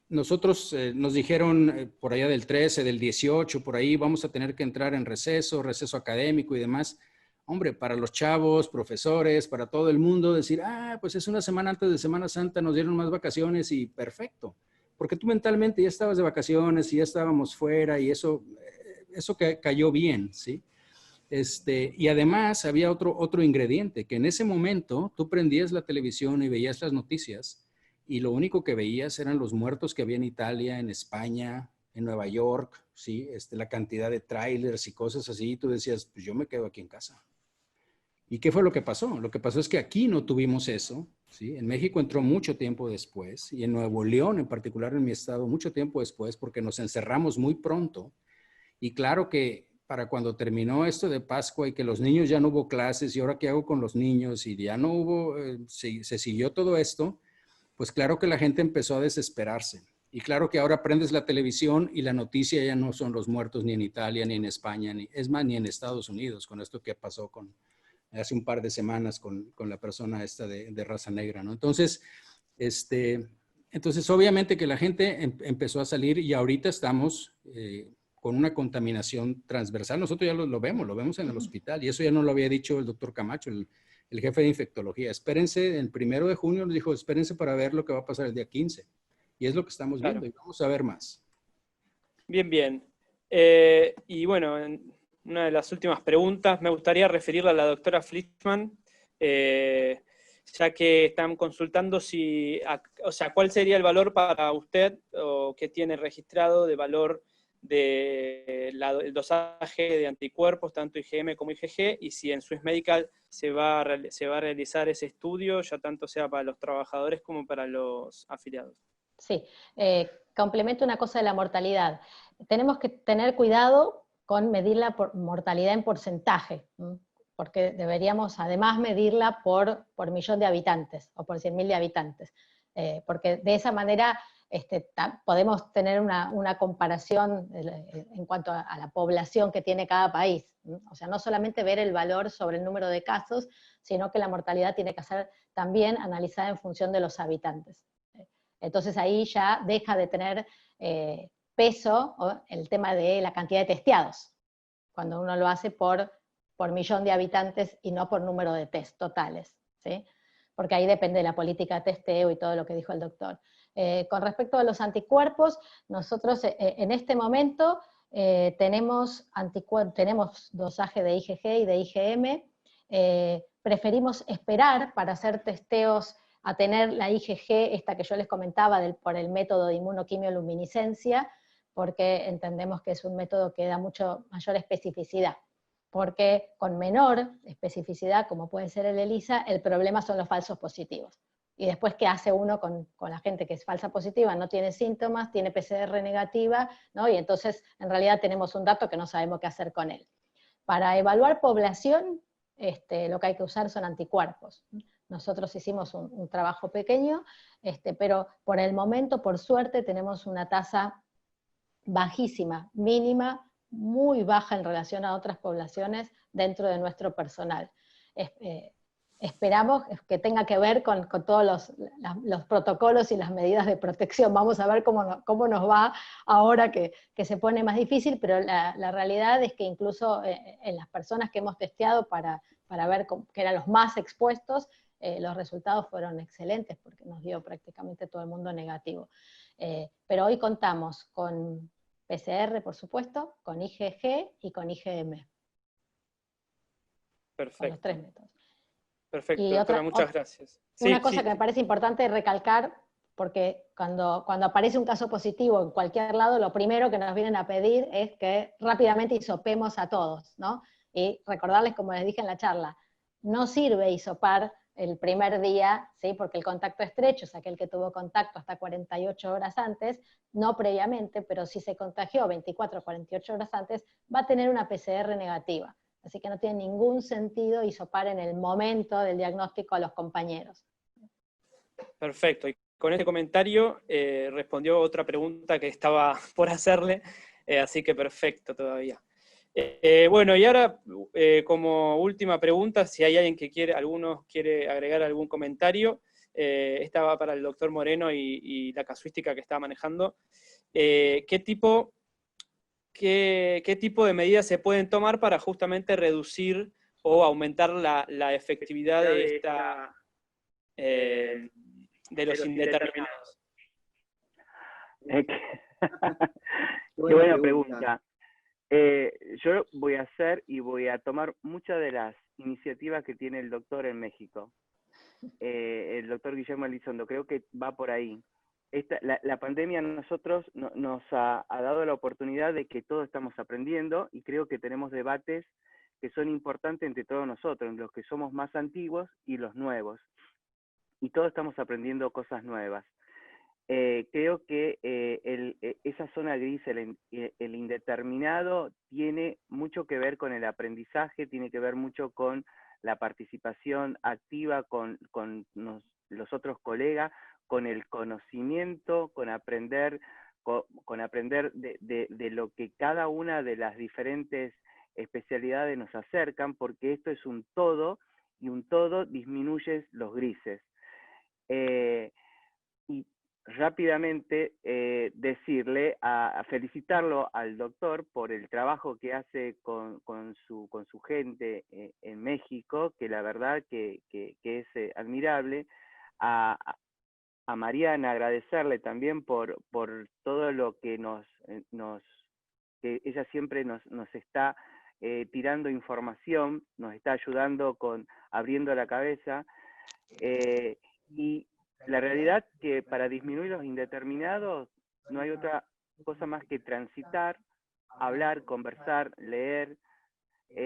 Nosotros nos dijeron por allá del 13, del 18, por ahí vamos a tener que entrar en receso académico y demás. Hombre, para los chavos, profesores, para todo el mundo, decir, pues es una semana antes de Semana Santa, nos dieron más vacaciones y perfecto. Porque tú mentalmente ya estabas de vacaciones y ya estábamos fuera y eso cayó bien, ¿sí? Y además había otro ingrediente, que en ese momento tú prendías la televisión y veías las noticias y lo único que veías eran los muertos que había en Italia, en España, en Nueva York, ¿sí? La cantidad de trailers y cosas así, y tú decías, pues yo me quedo aquí en casa. ¿Y qué fue lo que pasó? Lo que pasó es que aquí no tuvimos eso, ¿sí? En México entró mucho tiempo después, y en Nuevo León, en particular en mi estado, mucho tiempo después, porque nos encerramos muy pronto. Y claro que para cuando terminó esto de Pascua y que los niños ya no hubo clases, y ahora qué hago con los niños, y ya no hubo, se siguió todo esto, pues claro que la gente empezó a desesperarse. Y claro que ahora prendes la televisión y la noticia ya no son los muertos ni en Italia, ni en España, es más, ni en Estados Unidos, con esto que pasó hace un par de semanas con la persona esta de raza negra, ¿no? Entonces, obviamente que la gente empezó a salir y ahorita estamos con una contaminación transversal. Nosotros ya lo vemos en el hospital, y eso ya no lo había dicho el doctor Camacho, el jefe de infectología. Espérense, el 1 de junio nos dijo, espérense para ver lo que va a pasar el día 15. Y es lo que estamos viendo, y vamos a ver más. Bien, bien. Y bueno, una de las últimas preguntas, me gustaría referirla a la doctora Flitzman, ya que están consultando cuál sería el valor para usted, o qué tiene registrado de valor del dosaje de anticuerpos, tanto IgM como IgG, y si en Swiss Medical se va a realizar ese estudio, ya tanto sea para los trabajadores como para los afiliados. Sí, complemento una cosa de la mortalidad. Tenemos que tener cuidado con medir la mortalidad en porcentaje, porque deberíamos además medirla por millón de habitantes o por 100.000 de habitantes, porque de esa manera podemos tener una comparación en cuanto a la población que tiene cada país. O sea, no solamente ver el valor sobre el número de casos, sino que la mortalidad tiene que ser también analizada en función de los habitantes. Entonces ahí ya deja de tener peso el tema de la cantidad de testeados, cuando uno lo hace por millón de habitantes y no por número de test totales, ¿sí? Porque ahí depende de la política de testeo y todo lo que dijo el doctor. Con respecto a los anticuerpos, nosotros en este momento tenemos dosaje de IgG y de IgM, preferimos esperar para hacer testeos a tener la IgG, esta que yo les comentaba, por el método de inmunoquimioluminiscencia, porque entendemos que es un método que da mucho mayor especificidad. Porque con menor especificidad, como puede ser el ELISA, el problema son los falsos positivos. Y después, ¿qué hace uno con la gente que es falsa positiva? No tiene síntomas, tiene PCR negativa, ¿no? Y entonces, en realidad, tenemos un dato que no sabemos qué hacer con él. Para evaluar población, lo que hay que usar son anticuerpos. Nosotros hicimos un trabajo pequeño, pero por el momento, por suerte, tenemos una tasa bajísima, mínima, muy baja en relación a otras poblaciones dentro de nuestro personal. Esperamos que tenga que ver con todos los protocolos y las medidas de protección. Vamos a ver cómo nos va ahora que se pone más difícil, pero la realidad es que incluso en las personas que hemos testeado para ver que eran los más expuestos, los resultados fueron excelentes, porque nos dio prácticamente todo el mundo negativo. Pero hoy contamos con PCR, por supuesto, con IgG y con IgM. Perfecto. Con los 3 métodos. Perfecto, y doctora, muchas gracias. Una cosa que me parece importante recalcar, porque cuando aparece un caso positivo en cualquier lado, lo primero que nos vienen a pedir es que rápidamente hisopemos a todos, ¿no? Y recordarles, como les dije en la charla, no sirve hisopar el primer día, ¿sí? Porque el contacto estrecho es aquel que tuvo contacto hasta 48 horas antes, no previamente, pero si se contagió 24 o 48 horas antes, va a tener una PCR negativa. Así que no tiene ningún sentido hisopar en el momento del diagnóstico a los compañeros. Perfecto. Y con este comentario respondió otra pregunta que estaba por hacerle, así que perfecto todavía. Bueno, y ahora, como última pregunta, si hay alguien que alguno quiere agregar algún comentario, esta va para el doctor Moreno y la casuística que está manejando. ¿Qué tipo de medidas se pueden tomar para justamente reducir o aumentar la efectividad de los indeterminados? Qué buena pregunta. Yo voy a hacer y voy a tomar muchas de las iniciativas que tiene el doctor en México. El doctor Guillermo Elizondo, creo que va por ahí. La pandemia a nosotros nos ha dado la oportunidad de que todos estamos aprendiendo, y creo que tenemos debates que son importantes entre todos nosotros, los que somos más antiguos y los nuevos. Y todos estamos aprendiendo cosas nuevas. Creo que esa zona gris, el indeterminado, tiene mucho que ver con el aprendizaje, tiene que ver mucho con la participación activa con los otros colegas, con el conocimiento, con aprender de lo que cada una de las diferentes especialidades nos acercan, porque esto es un todo, y un todo disminuye los grises. Y rápidamente felicitarlo al doctor por el trabajo que hace con su gente en México, que la verdad que es admirable. A Mariana agradecerle también por todo lo que que ella siempre nos está tirando información, nos está ayudando abriendo la cabeza, y la realidad que para disminuir los indeterminados no hay otra cosa más que transitar, hablar, conversar, leer,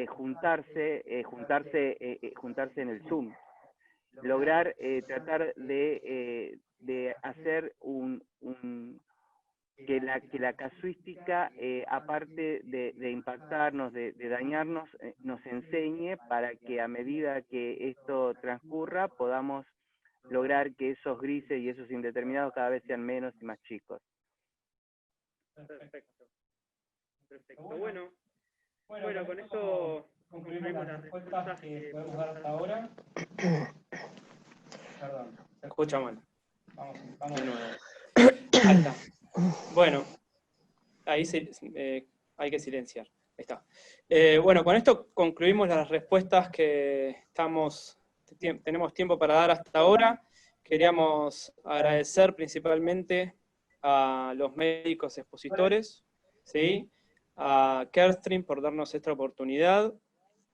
juntarse en el Zoom, lograr tratar de hacer que la casuística, aparte de impactarnos, de dañarnos, nos enseñe, para que a medida que esto transcurra podamos lograr que esos grises y esos indeterminados cada vez sean menos y más chicos. Perfecto. Bueno, con esto concluimos las respuestas que podemos dar hasta ahora. Perdón, se escucha mal. Vamos de nuevo. Ahí está. Bueno, ahí hay que silenciar. Ahí está. Bueno, con esto concluimos las respuestas que tenemos tiempo para dar hasta ahora. Queríamos agradecer principalmente a los médicos expositores, ¿sí? A Carestream por darnos esta oportunidad,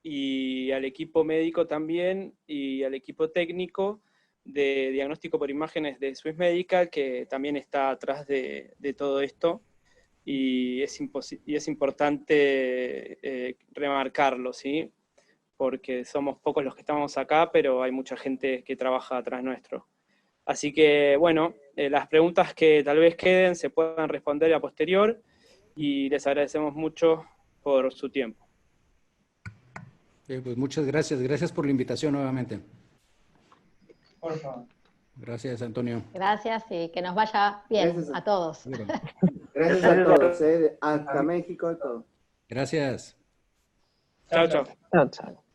y al equipo médico también, y al equipo técnico de diagnóstico por imágenes de Swiss Medical, que también está atrás de todo esto, y es importante remarcarlo, ¿sí? Porque somos pocos los que estamos acá, pero hay mucha gente que trabaja atrás nuestro. Así que, bueno, las preguntas que tal vez queden se puedan responder a posterior, y les agradecemos mucho por su tiempo. Pues muchas gracias. Gracias por la invitación nuevamente. Por favor. Gracias, Antonio. Gracias, y que nos vaya bien a todos. Gracias a todos, hasta México, a todos. Gracias. Chao, chao. Chao, chao.